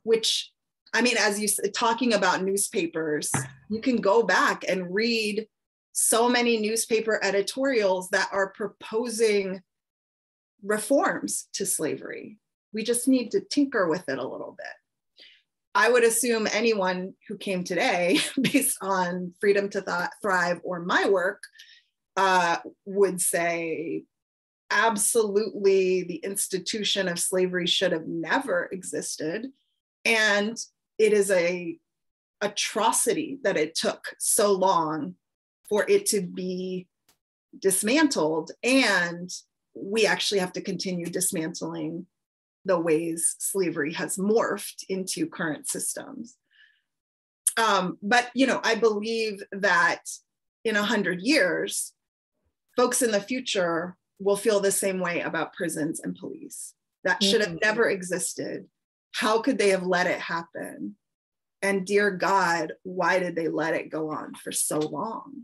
which, I mean, as you talking about newspapers, you can go back and read so many newspaper editorials that are proposing reforms to slavery. We just need to tinker with it a little bit. I would assume anyone who came today based on Freedom to Thrive or my work would say, absolutely, the institution of slavery should have never existed. And it is a atrocity that it took so long for it to be dismantled. And we actually have to continue dismantling the ways slavery has morphed into current systems. But, you know, I believe that in 100 years, folks in the future will feel the same way about prisons and police. That should have never existed. How could they have let it happen? And dear God, why did they let it go on for so long?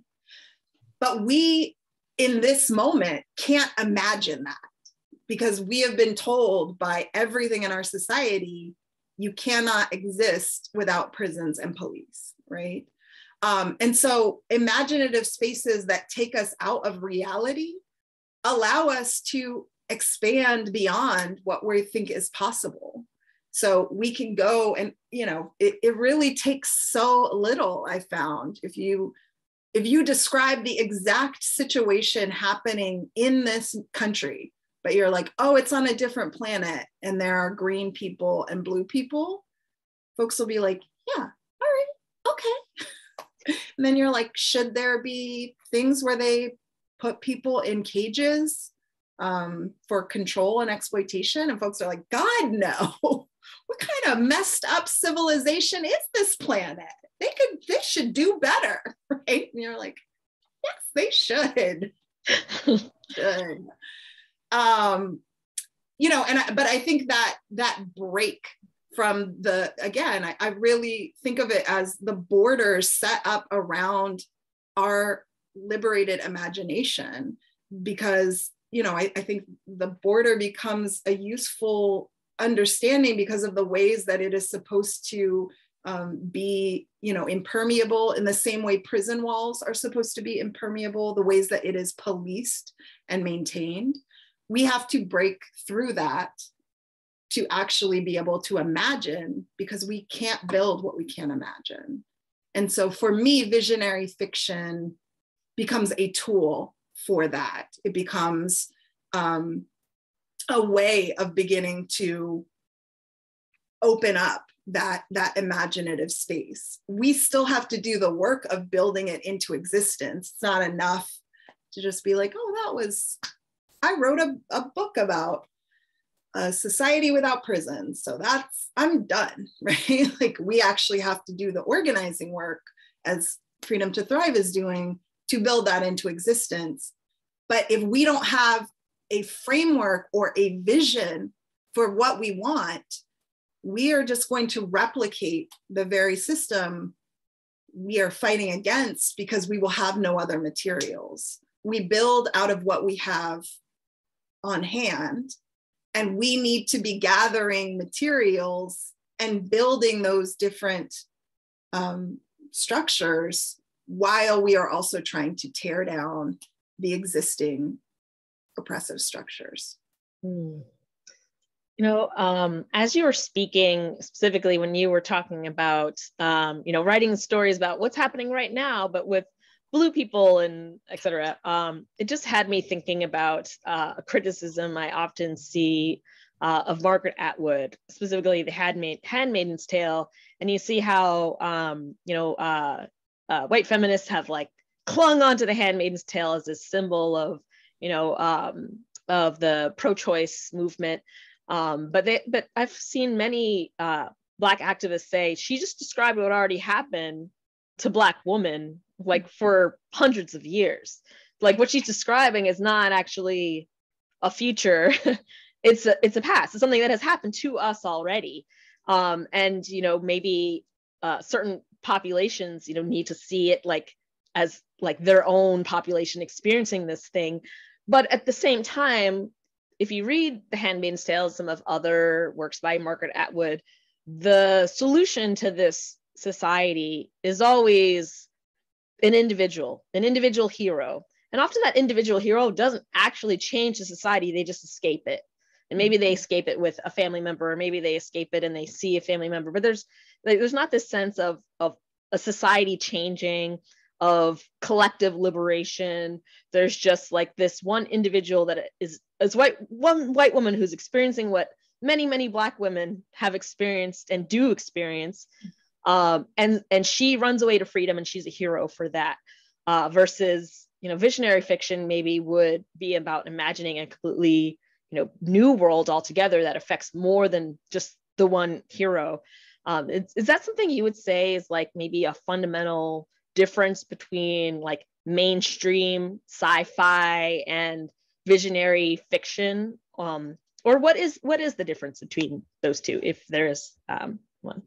But we, in this moment, can't imagine that, because we have been told by everything in our society, you cannot exist without prisons and police, right? And so imaginative spaces that take us out of reality allow us to expand beyond what we think is possible. So we can go and, you know, it really takes so little, I found. If you describe the exact situation happening in this country, but you're like, oh, it's on a different planet and there are green people and blue people, folks will be like, yeah, all right, okay. And then you're like, should there be things where they put people in cages for control and exploitation? And folks are like, God, no. What kind of messed up civilization is this planet? They should do better, right? And you're like, yes, they should. Should. You know, but I think that break from I really think of it as the borders set up around our liberated imagination, because, you know, I think the border becomes a useful understanding because of the ways that it is supposed to be, you know, impermeable in the same way prison walls are supposed to be impermeable, the ways that it is policed and maintained. We have to break through that to actually be able to imagine, because we can't build what we can't imagine. And so for me, visionary fiction becomes a tool for that. It becomes a way of beginning to open up that imaginative space. We still have to do the work of building it into existence. It's not enough to just be like, oh, I wrote a book about a society without prisons, so I'm done, right? Like, we actually have to do the organizing work, as Freedom to Thrive is doing, to build that into existence. But if we don't have a framework or a vision for what we want, we are just going to replicate the very system we are fighting against, because we will have no other materials. We build out of what we have on hand, and we need to be gathering materials and building those different structures while we are also trying to tear down the existing oppressive structures. You know, as you were speaking, specifically when you were talking about, you know, writing stories about what's happening right now, but with blue people and et cetera, it just had me thinking about a criticism I often see of Margaret Atwood, specifically The Handmaid's Tale. And you see how, you know, white feminists have like clung onto The Handmaid's Tale as a symbol of, you know, of the pro-choice movement. But I've seen many Black activists say she just described what already happened to Black women, like, for hundreds of years. Like, what she's describing is not actually a future. It's a past. It's something that has happened to us already. And, you know, maybe certain populations, you know, need to see it like as like their own population experiencing this thing. But at the same time, if you read The Handmaid's Tale, some of other works by Margaret Atwood, the solution to this society is always an individual hero. And often that individual hero doesn't actually change the society, they just escape it. And maybe they escape it with a family member, or maybe they escape it and they see a family member. But there's not this sense of a society changing, of collective liberation. There's just like this one individual that is one white woman who's experiencing what many Black women have experienced and do experience. And she runs away to freedom, and she's a hero for that. Versus, visionary fiction maybe would be about imagining a completely, new world altogether that affects more than just the one hero. Is that something you would say is like maybe a fundamental difference between like mainstream sci-fi and visionary fiction? Or what is the difference between those two, if there is one?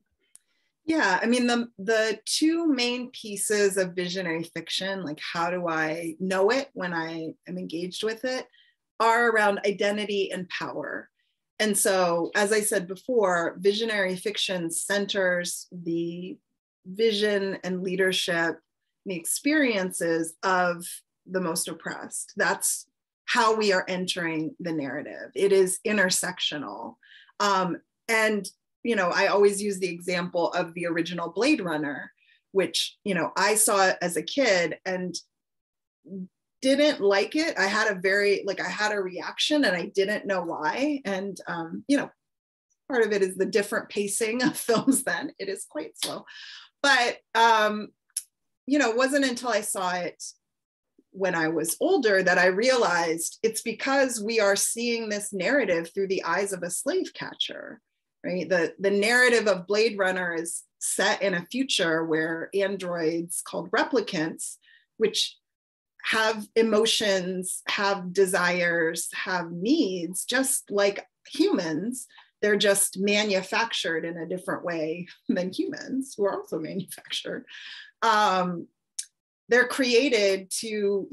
Yeah, I mean, the two main pieces of visionary fiction, like how do I know it when I am engaged with it, are around identity and power. And so, as I said before, visionary fiction centers the vision and leadership, the experiences of the most oppressed. That's how we are entering the narrative. It is intersectional. And I always use the example of the original Blade Runner, which, I saw it as a kid and didn't like it. I had a reaction and I didn't know why. And, part of it is the different pacing of films then. It is quite slow. But, it wasn't until I saw it when I was older that I realized it's because we are seeing this narrative through the eyes of a slave catcher. Right? The narrative of Blade Runner is set in a future where androids called replicants, which have emotions, have desires, have needs, just like humans. They're just manufactured in a different way than humans, who are also manufactured. They're created to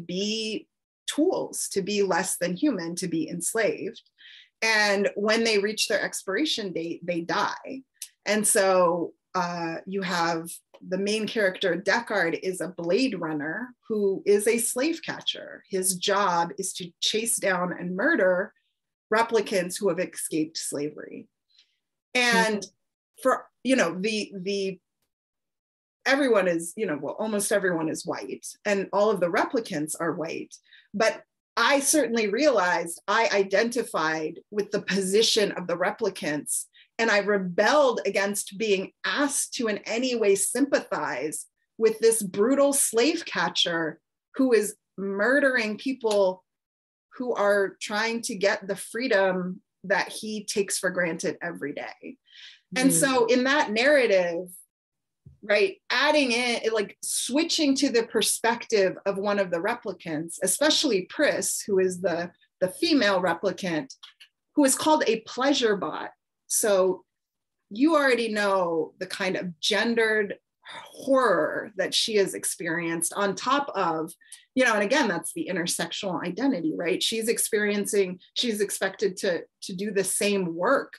be tools, to be less than human, to be enslaved. And when they reach their expiration date, they die. And so you have the main character, Deckard, is a Blade Runner who is a slave catcher. His job is to chase down and murder replicants who have escaped slavery. And for, everyone is, almost everyone is white, and all of the replicants are white. But I certainly realized I identified with the position of the replicants, and I rebelled against being asked to in any way sympathize with this brutal slave catcher who is murdering people who are trying to get the freedom that he takes for granted every day. And so in that narrative, right, adding in, like switching to the perspective of one of the replicants, especially Pris, who is the female replicant, who is called a pleasure bot. So you already know the kind of gendered horror that she has experienced on top of, and again, that's the intersectional identity, right? She's expected to do the same work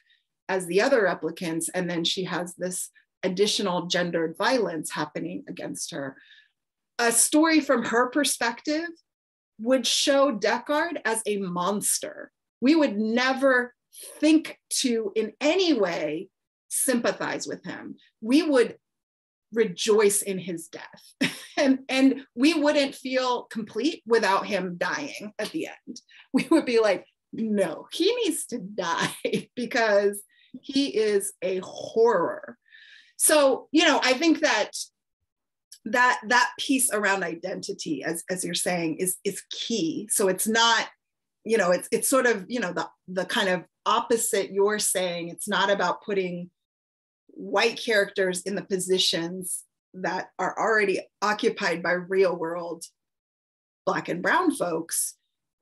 as the other replicants, and then she has this additional gendered violence happening against her. A story from her perspective would show Deckard as a monster. We would never think to in any way sympathize with him. We would rejoice in his death. and we wouldn't feel complete without him dying at the end. We would be like, no, he needs to die because he is a horror. So, I think that piece around identity, as you're saying, is key. So it's not, it's sort of, the kind of opposite you're saying. It's not about putting white characters in the positions that are already occupied by real world Black and brown folks.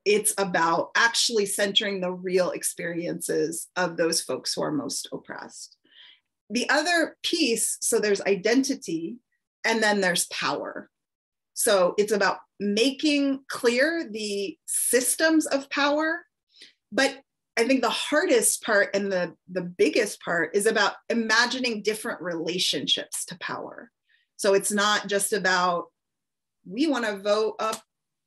It's about actually centering the real experiences of those folks who are most oppressed. The other piece, so there's identity, and then there's power. So it's about making clear the systems of power. But I think the hardest part and the biggest part is about imagining different relationships to power. So it's not just about, we want to vote a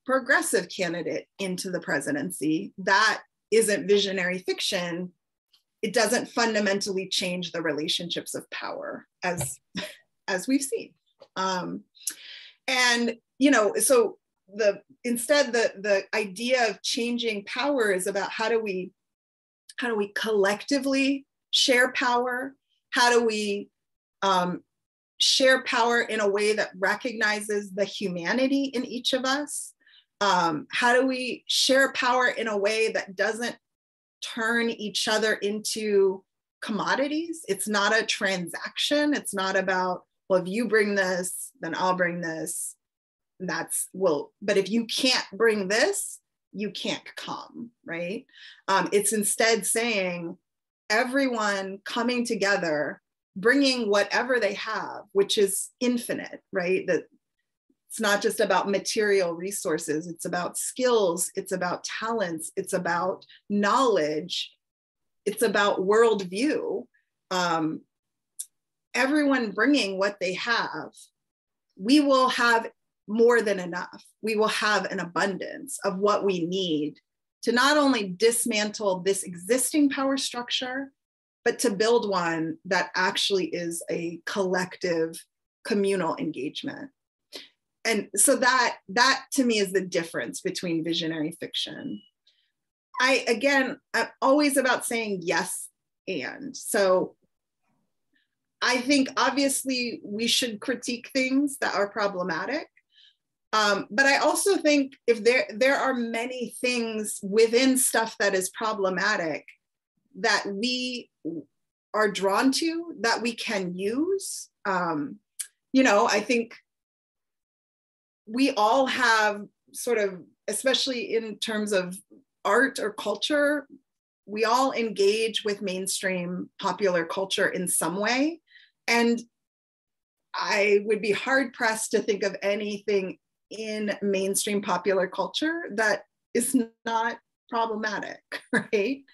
progressive candidate into the presidency. That isn't visionary fiction. It doesn't fundamentally change the relationships of power as we've seen. And, you know, so instead the idea of changing power is about how do we collectively share power? How do we share power in a way that recognizes the humanity in each of us? How do we share power in a way that doesn't turn each other into commodities? It's not a transaction. It's not about, well, if you bring this, then I'll bring this. But if you can't bring this, you can't come, right? It's instead saying everyone coming together, bringing whatever they have, which is infinite, right? That it's not just about material resources, it's about skills, it's about talents, it's about knowledge, it's about worldview. Everyone bringing what they have, we will have more than enough. We will have an abundance of what we need to not only dismantle this existing power structure, but to build one that actually is a collective communal engagement. And so that to me is the difference between visionary fiction. I'm always about saying yes and. So I think obviously we should critique things that are problematic. But I also think if there are many things within stuff that is problematic that we are drawn to, that we can use. You know, I think we all have sort of, especially in terms of art or culture, we all engage with mainstream popular culture in some way. And I would be hard pressed to think of anything in mainstream popular culture that is not problematic, right?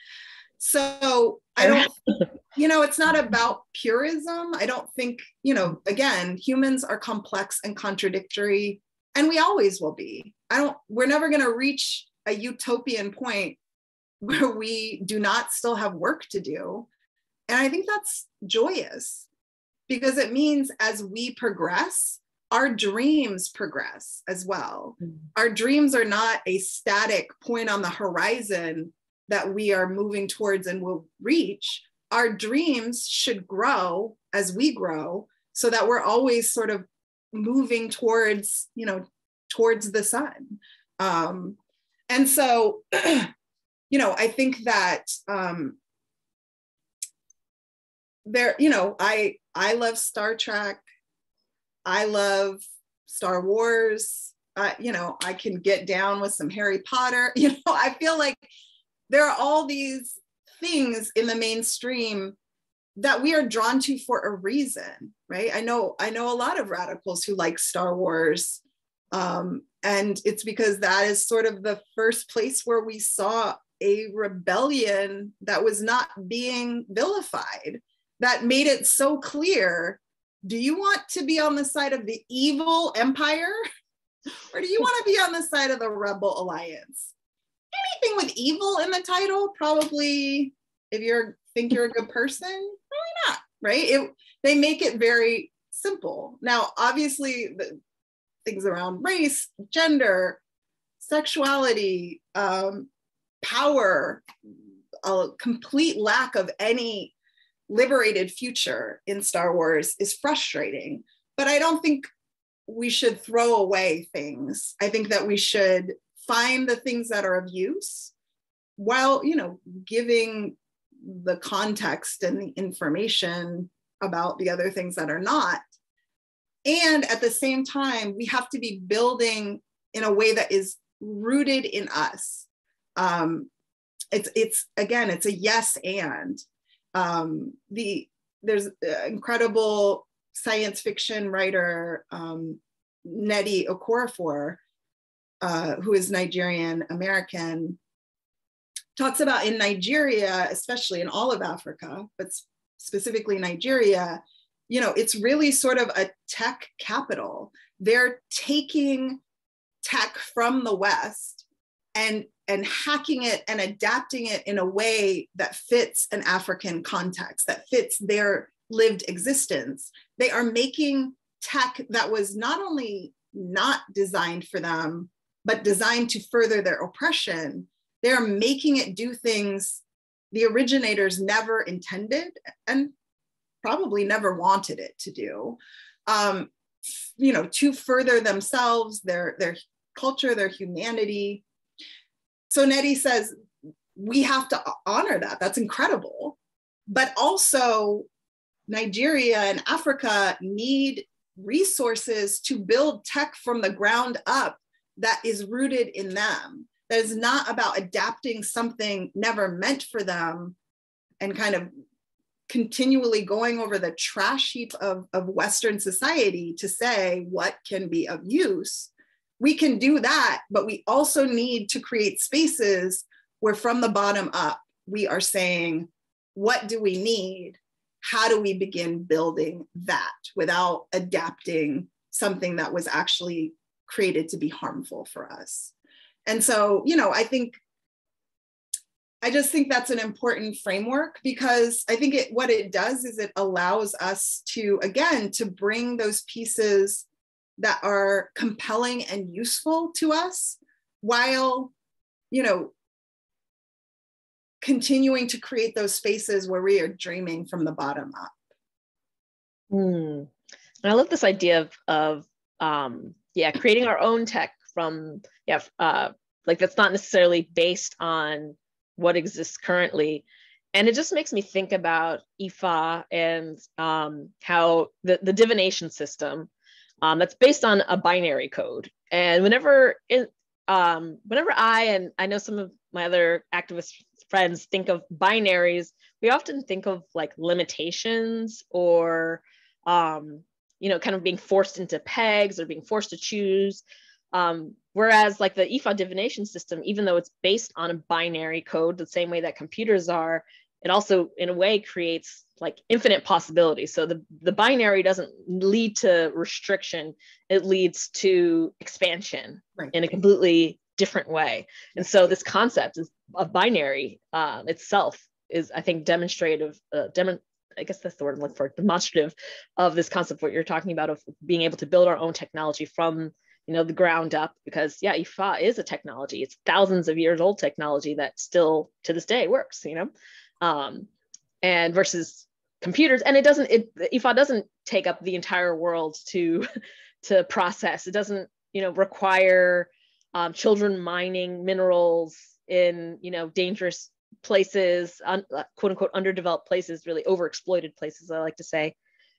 So I don't, you know, it's not about purism. I don't think, you know, again, humans are complex and contradictory, and we always will be. We're never going to reach a utopian point where we do not still have work to do. And I think that's joyous, because it means as we progress, our dreams progress as well. Our dreams are not a static point on the horizon that we are moving towards and will reach. Our dreams should grow as we grow, so that we're always sort of moving towards, you know, towards the sun. And so, you know, I think that there, you know, I love Star Trek. I love Star Wars. You know, I can get down with some Harry Potter. You know, I feel like there are all these things in the mainstream that we are drawn to for a reason, right? I know a lot of radicals who like Star Wars. And it's because that is sort of the first place where we saw a rebellion that was not being vilified, that made it so clear. Do you want to be on the side of the evil empire, or do you want to be on the side of the rebel alliance? Anything with evil in the title, probably, if you think you're a good person, probably not, right? They make it very simple. Now, obviously, the things around race, gender, sexuality, power, a complete lack of any liberated future in Star Wars is frustrating. But I don't think we should throw away things. I think that we should find the things that are of use while, you know, giving the context and the information about the other things that are not. And at the same time, we have to be building in a way that is rooted in us. It's again, it's a yes and. There's an incredible science fiction writer, Nnedi Okorafor, who is Nigerian American, talks about in Nigeria, especially in all of Africa, but specifically Nigeria, you know, it's really sort of a tech capital. They're taking tech from the West and hacking it and adapting it in a way that fits an African context, that fits their lived existence. They are making tech that was not only not designed for them, but designed to further their oppression. They're making it do things the originators never intended and probably never wanted it to do, you know, to further themselves, their culture, their humanity. So Nnedi says, we have to honor that. That's incredible. But also, Nigeria and Africa need resources to build tech from the ground up that is rooted in them. That is not about adapting something never meant for them and kind of continually going over the trash heap of Western society to say what can be of use. We can do that, but we also need to create spaces where from the bottom up, we are saying, what do we need? How do we begin building that without adapting something that was actually created to be harmful for us? And so, you know, I just think that's an important framework, because I think what it does is it allows us to, again, to bring those pieces that are compelling and useful to us while, you know, continuing to create those spaces where we are dreaming from the bottom up. And I love this idea of creating our own tech from, like that's not necessarily based on what exists currently. And it just makes me think about Ifa and how the divination system that's based on a binary code. And whenever I know some of my other activist friends think of binaries, we often think of like limitations or, you know, kind of being forced into pegs or being forced to choose. Whereas like the Ifa divination system, even though it's based on a binary code, the same way that computers are, it also in a way creates like infinite possibilities. So the binary doesn't lead to restriction, it leads to expansion in a completely different way. And so this concept of binary itself is, I think, demonstrative, I guess that's the word I'm looking for, demonstrative of this concept, what you're talking about, of being able to build our own technology from, you know, the ground up, because Ifa is a technology. It's thousands of years old technology that still to this day works, you know, and versus computers. And Ifa doesn't take up the entire world to process. It doesn't, you know, require children mining minerals in, you know, dangerous places, quote unquote, underdeveloped places, really overexploited places, I like to say.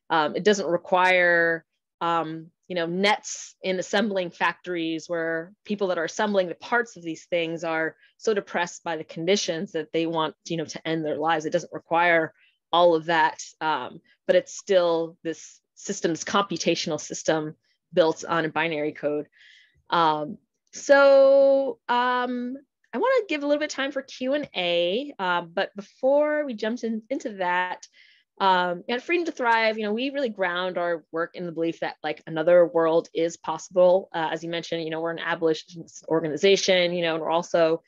It doesn't require, you know, nets in assembling factories where people that are assembling the parts of these things are so depressed by the conditions that they want, you know, to end their lives. It doesn't require all of that, but it's still this computational system built on a binary code. So I want to give a little bit of time for Q&A, but before we jump into that, at Freedom to Thrive, you know, we really ground our work in the belief that like another world is possible. As you mentioned, you know, we're an abolitionist organization, you know, and we're also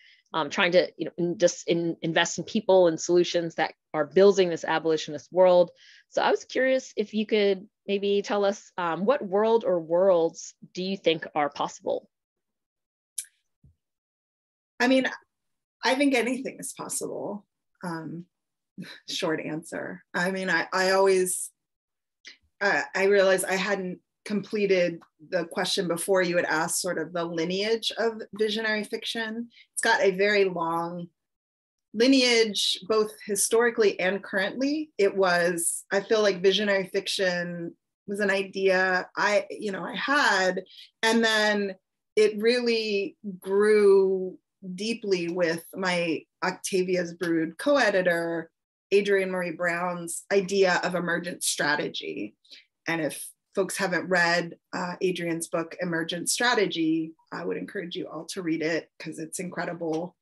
trying to, you know, invest in people and solutions that are building this abolitionist world. So I was curious if you could maybe tell us what world or worlds do you think are possible? I mean, I think anything is possible. Short answer. I mean, I always, I realized I hadn't completed the question before you had asked sort of the lineage of visionary fiction. It's got a very long lineage, both historically and currently. I feel like visionary fiction was an idea I had, and then it really grew deeply with my Octavia's Brood co-editor, Adrienne Maree Brown's idea of emergent strategy. And if folks haven't read Adrian's book, Emergent Strategy, I would encourage you all to read it because it's incredible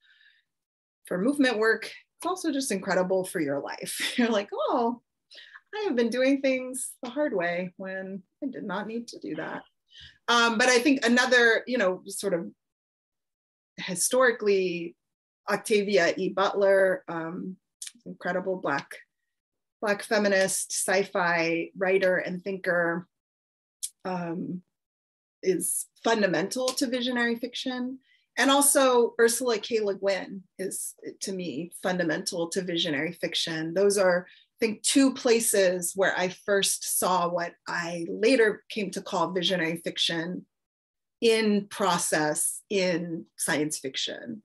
for movement work. It's also just incredible for your life. You're like, oh, I have been doing things the hard way when I did not need to do that. But I think another, sort of historically, Octavia E. Butler, incredible Black feminist, sci-fi writer and thinker, is fundamental to visionary fiction. And also Ursula K. Le Guin is, to me, fundamental to visionary fiction. Those are, I think, two places where I first saw what I later came to call visionary fiction in process in science fiction.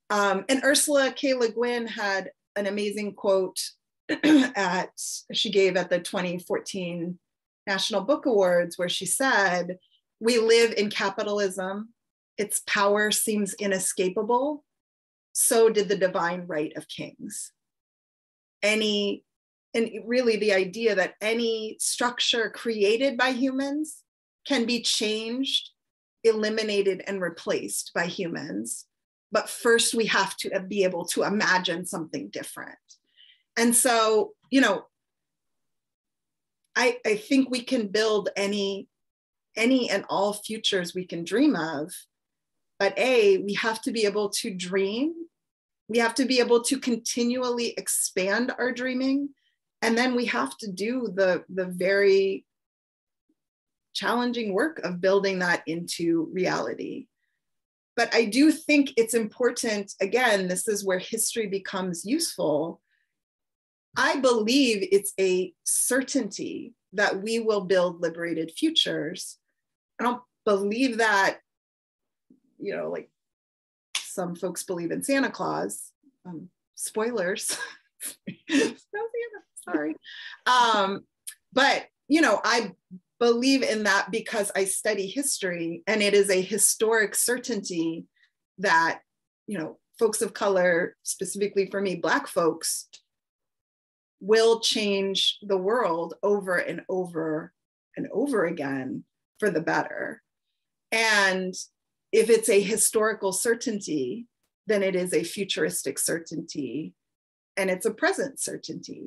And Ursula K. Le Guin had an amazing quote she gave at the 2014 National Book Awards, where she said, "We live in capitalism. Its power seems inescapable. So did the divine right of kings." And really the idea that any structure created by humans can be changed, eliminated, and replaced by humans. But first we have to be able to imagine something different. And so, I think we can build any and all futures we can dream of. But we have to be able to dream. We have to be able to continually expand our dreaming. And then we have to do the very challenging work of building that into reality. But I do think it's important, again, this is where history becomes useful. I believe it's a certainty that we will build liberated futures. I don't believe that, like some folks believe in Santa Claus. Spoilers. Sorry. But, I believe in that because I study history, and it is a historic certainty that, folks of color, specifically for me, Black folks, will change the world over and over and over again for the better. And if it's a historical certainty, then it is a futuristic certainty, and it's a present certainty.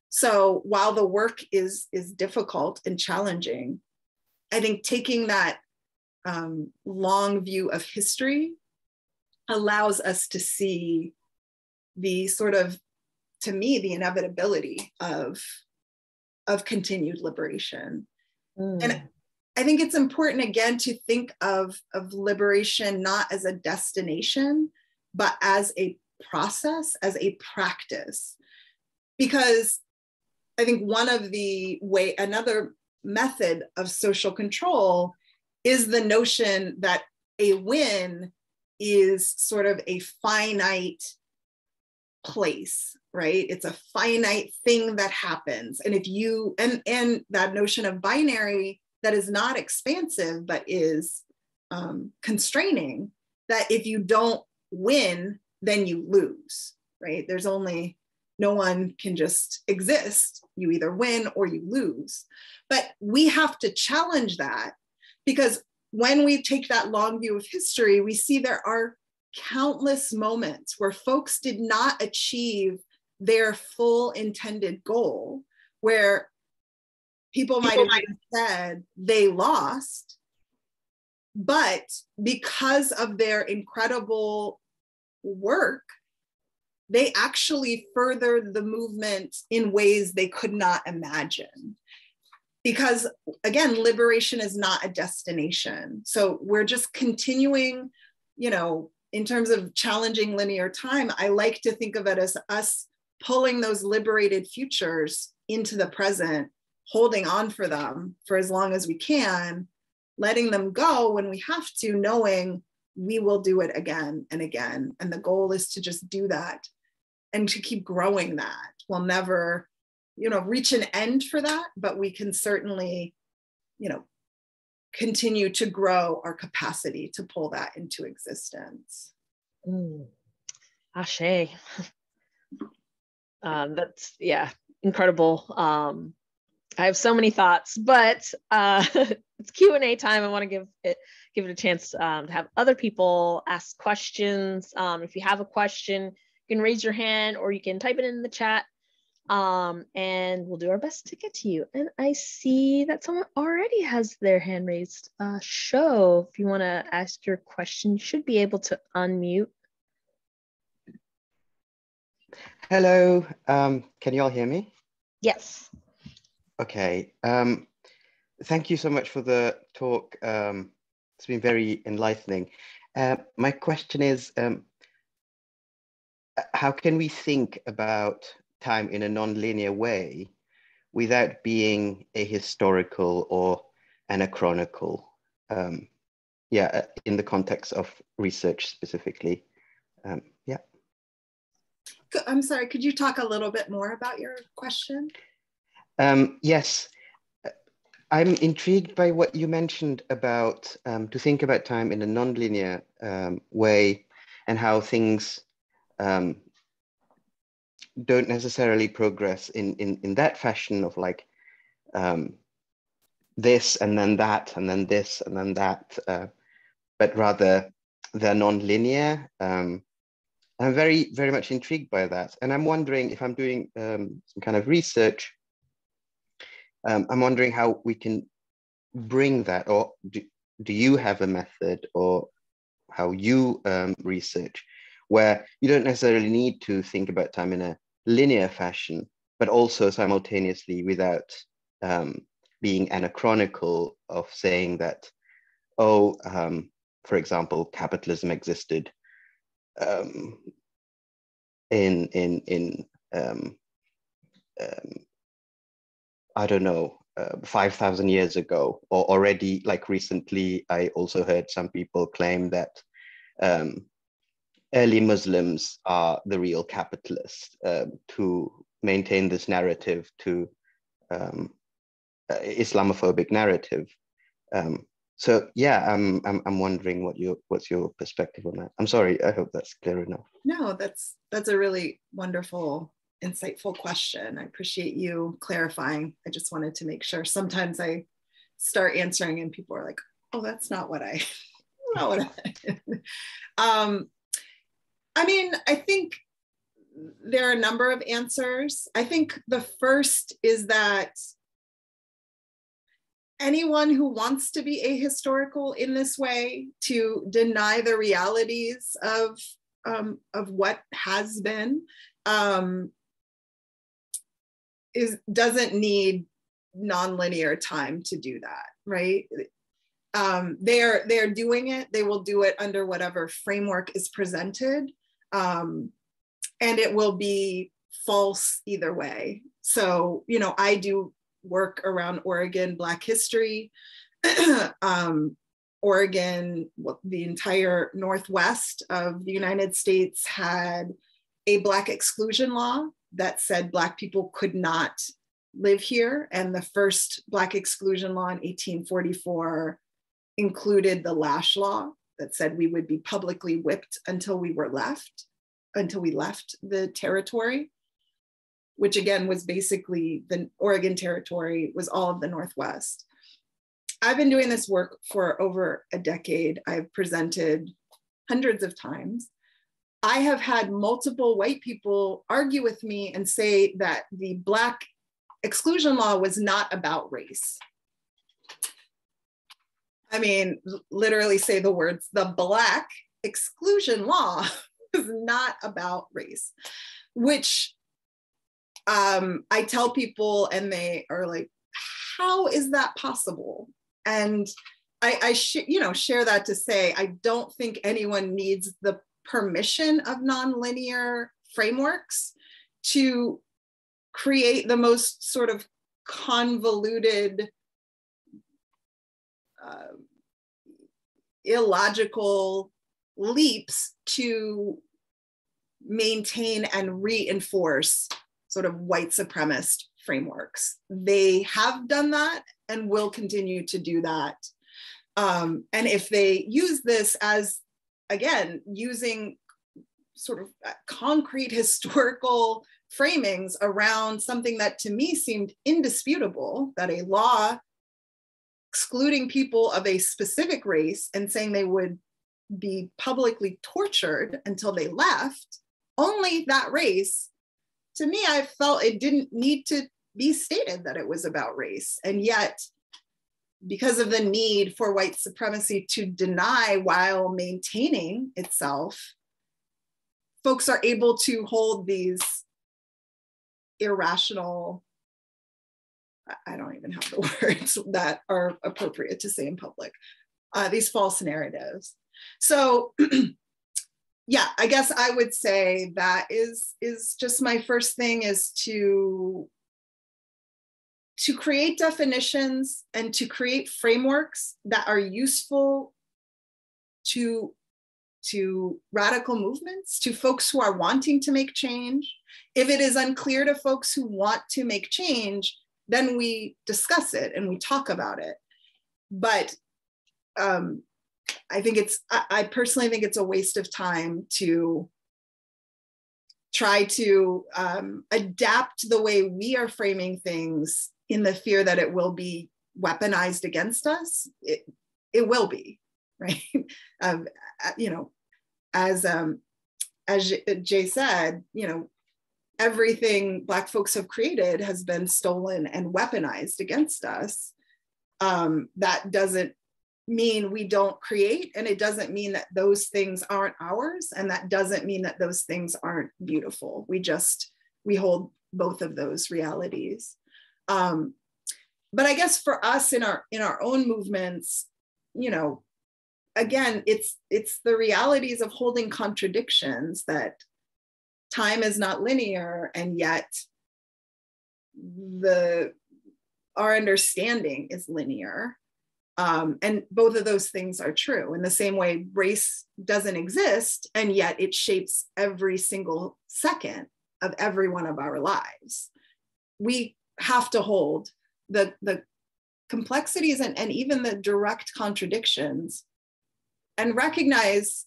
So while the work is difficult and challenging, I think taking that long view of history allows us to see the sort of, to me, the inevitability of continued liberation. And I think it's important, again, to think of liberation not as a destination, but as a process, as a practice. Because I think another method of social control is the notion that a win is sort of a finite place, right? It's a finite thing that happens. And and that notion of binary that is not expansive, but is constraining, that if you don't win, then you lose, right? No one can just exist. You either win or you lose. But we have to challenge that, because when we take that long view of history, we see there are countless moments where folks did not achieve their full intended goal, where people might have even said they lost, but because of their incredible work, they actually furthered the movement in ways they could not imagine. Because again, liberation is not a destination. So we're just continuing, in terms of challenging linear time, I like to think of it as us pulling those liberated futures into the present, holding on for them for as long as we can, letting them go when we have to, knowing we will do it again and again. And the goal is to just do that and to keep growing that. We'll never, reach an end for that, but we can certainly, continue to grow our capacity to pull that into existence. Ashe. That's, incredible. I have so many thoughts, but it's Q&A time. I want to give it a chance to have other people ask questions. If you have a question, you can raise your hand or you can type it in the chat, and we'll do our best to get to you. And I see that someone already has their hand raised. Show, if you want to ask your question, you should be able to unmute. Hello, can you all hear me? Yes. Okay, thank you so much for the talk. It's been very enlightening. My question is, how can we think about time in a non-linear way without being ahistorical or anachronical? Yeah, in the context of research specifically. Yeah. I'm sorry, could you talk a little bit more about your question? Yes, I'm intrigued by what you mentioned about to think about time in a non-linear way, and how things don't necessarily progress in that fashion of like this and then that and then this and then that, but rather they're non-linear. I'm very, very much intrigued by that. And I'm wondering if I'm doing some kind of research, I'm wondering how we can bring that, or do you have a method, or how you research, where you don't necessarily need to think about time in a linear fashion, but also simultaneously without being anachronical of saying that, oh, for example, capitalism existed I don't know, 5,000 years ago, or already, like recently, I also heard some people claim that early Muslims are the real capitalists, to maintain this narrative, to Islamophobic narrative. So yeah, I'm wondering what's your perspective on that. I'm sorry, I hope that's clear enough. No, that's a really wonderful, insightful question. I appreciate you clarifying. I just wanted to make sure. Sometimes I start answering and people are like, oh, that's not what I, I mean, I think there are a number of answers. I think the first is that anyone who wants to be ahistorical in this way, to deny the realities of what has been, doesn't need nonlinear time to do that, right? They're doing it. They will do it under whatever framework is presented, and it will be false either way. So, you know, I do work around Oregon Black history. Oregon, the entire Northwest of the United States had a Black exclusion law that said Black people could not live here. And the first Black exclusion law in 1844 included the lash law that said we would be publicly whipped until we left the territory, which again was basically the Oregon Territory was all of the Northwest. I've been doing this work for over a decade. I've presented hundreds of times. I have had multiple white people argue with me and say that the Black exclusion law was not about race. I mean, literally say the words, the Black exclusion law is not about race, which I tell people and they are like, how is that possible? And I share that to say, I don't think anyone needs the permission of nonlinear frameworks to create the most sort of convoluted, illogical leaps to maintain and reinforce sort of white supremacist frameworks. They have done that and will continue to do that. And if they use this as, again, using sort of concrete historical framings around something that to me seemed indisputable, that a law excluding people of a specific race and saying they would be publicly tortured until they left, only that race, to me, I felt it didn't need to be stated that it was about race. And yet, because of the need for white supremacy to deny while maintaining itself, folks are able to hold these irrational, I don't even have the words that are appropriate to say in public, these false narratives. So yeah, I guess I would say that is just my first thing, is to create definitions and to create frameworks that are useful to radical movements, to folks who are wanting to make change. If it is unclear to folks who want to make change, then we discuss it and we talk about it. But I personally think it's a waste of time to try to adapt the way we are framing things in the fear that it will be weaponized against us. It will be, right? You know, as Jay said, you know, everything Black folks have created has been stolen and weaponized against us. That doesn't mean we don't create, and it doesn't mean that those things aren't ours, and that doesn't mean that those things aren't beautiful. We hold both of those realities. But I guess for us in our own movements, you know, again, it's the realities of holding contradictions, that time is not linear, and yet our understanding is linear. And both of those things are true. In the same way, race doesn't exist, and yet it shapes every single second of every one of our lives. We have to hold the complexities and even the direct contradictions, and recognize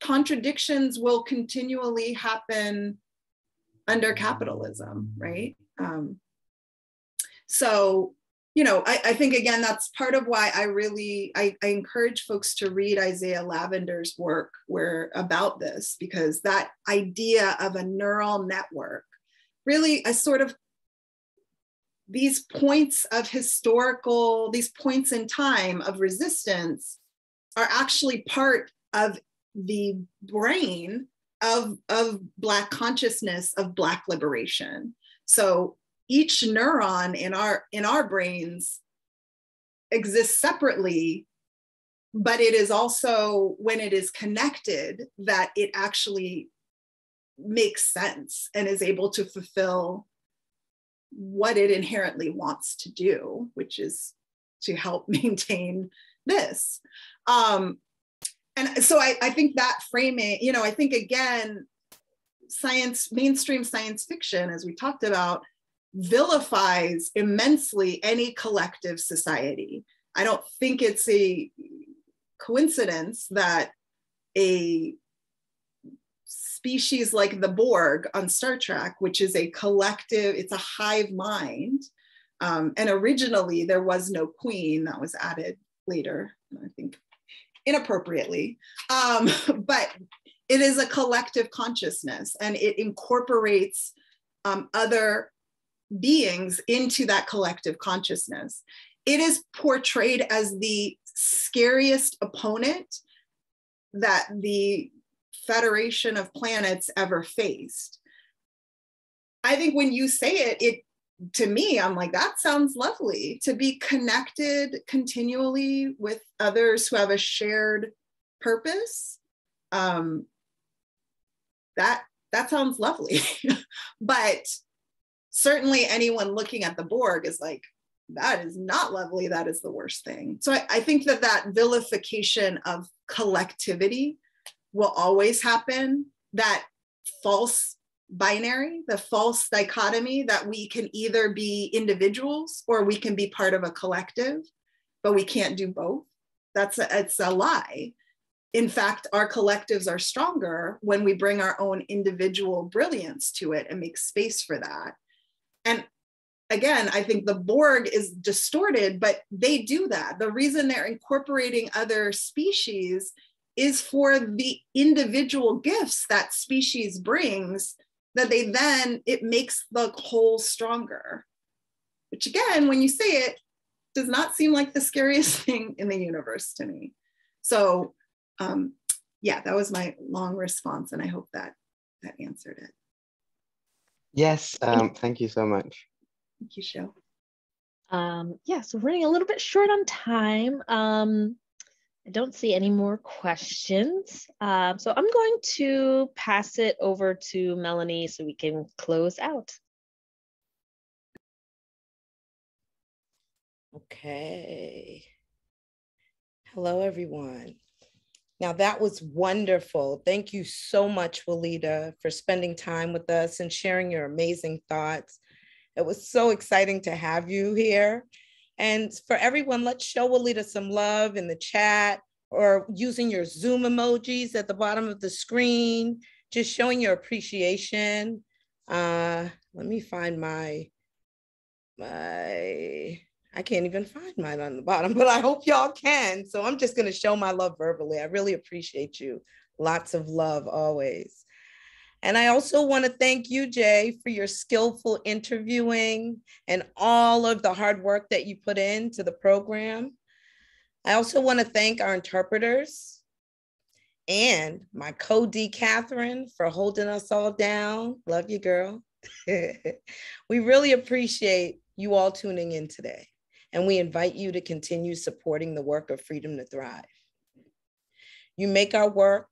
contradictions will continually happen under capitalism, right? So, you know, I think, again, that's part of why I encourage folks to read Isaiah Lavender's work about this, because that idea of a neural network, really a sort of these points in time of resistance are actually part of the brain of Black consciousness, of Black liberation. So each neuron in our brains exists separately, but it is also, when it is connected, that it actually makes sense and is able to fulfill what it inherently wants to do, which is to help maintain this. And so I think that framing, you know, I think, again, mainstream science fiction, as we talked about, vilifies immensely any collective society. I don't think it's a coincidence that a species like the Borg on Star Trek, which is a collective, it's a hive mind. And originally there was no queen. That was added later, I think inappropriately. But it is a collective consciousness, and it incorporates other beings into that collective consciousness. It is portrayed as the scariest opponent that the Federation of Planets ever faced. I think when you say it to me, I'm like, that sounds lovely, to be connected continually with others who have a shared purpose. That sounds lovely. But certainly anyone looking at the Borg is like, that is not lovely, that is the worst thing. So I think that vilification of collectivity will always happen, that false binary, the false dichotomy that we can either be individuals or we can be part of a collective, but we can't do both. It's a lie. in fact, our collectives are stronger when we bring our own individual brilliance to it and make space for that. And again, I think the Borg is distorted, but they do that. The reason they're incorporating other species is for the individual gifts that species brings, that it makes the whole stronger. Which again, when you say it, does not seem like the scariest thing in the universe to me. So yeah, that was my long response, and I hope that answered it. Yes, thank you so much. Thank you, Sho. Yeah, so we're running a little bit short on time. I don't see any more questions. So I'm going to pass it over to Melanie so we can close out. Okay. Hello, everyone. Now that was wonderful. Thank you so much, Walidah, for spending time with us and sharing your amazing thoughts. It was so exciting to have you here. And for everyone, let's show Walidah some love in the chat or using your Zoom emojis at the bottom of the screen, just showing your appreciation. Let me find my I can't even find mine on the bottom, but I hope y'all can. So I'm just going to show my love verbally. I really appreciate you. Lots of love always. And I also want to thank you, Jay, for your skillful interviewing and all of the hard work that you put into the program. I also want to thank our interpreters and my co-D, Catherine, for holding us all down. Love you, girl. We really appreciate you all tuning in today, and we invite you to continue supporting the work of Freedom to Thrive. You make our work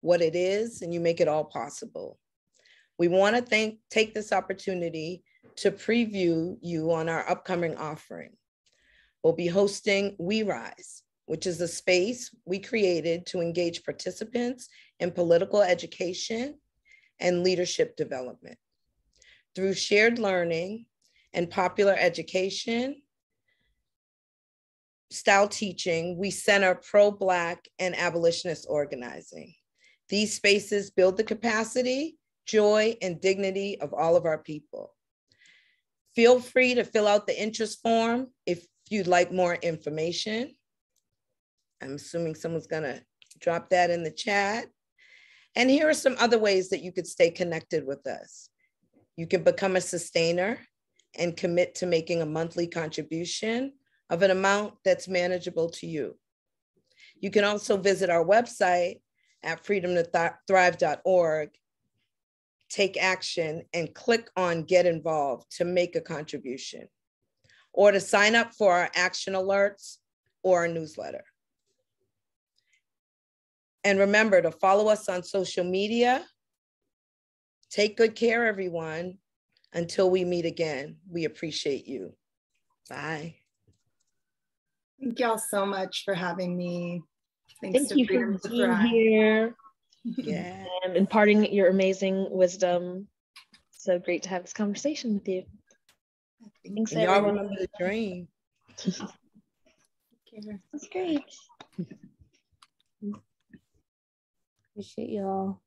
what it is, and you make it all possible. We want to take this opportunity to preview you on our upcoming offering. We'll be hosting We Rise, which is a space we created to engage participants in political education and leadership development. Through shared learning and popular education style teaching, we center pro-Black and abolitionist organizing. These spaces build the capacity, joy, and dignity of all of our people. Feel free to fill out the interest form if you'd like more information. I'm assuming someone's gonna drop that in the chat. And here are some other ways that you could stay connected with us. You can become a sustainer and commit to making a monthly contribution of an amount that's manageable to you. You can also visit our website at freedomtothrive.org, take action, and click on Get Involved to make a contribution, or to sign up for our action alerts or our newsletter. And remember to follow us on social media. Take good care, everyone. Until we meet again, we appreciate you. Bye. Thank y'all so much for having me. Thanks Thank to you Freedom for to being Thrive. here Yeah. and imparting your amazing wisdom. So great to have this conversation with you. Thanks, And y'all everyone. remember the dream. That's great. Appreciate y'all.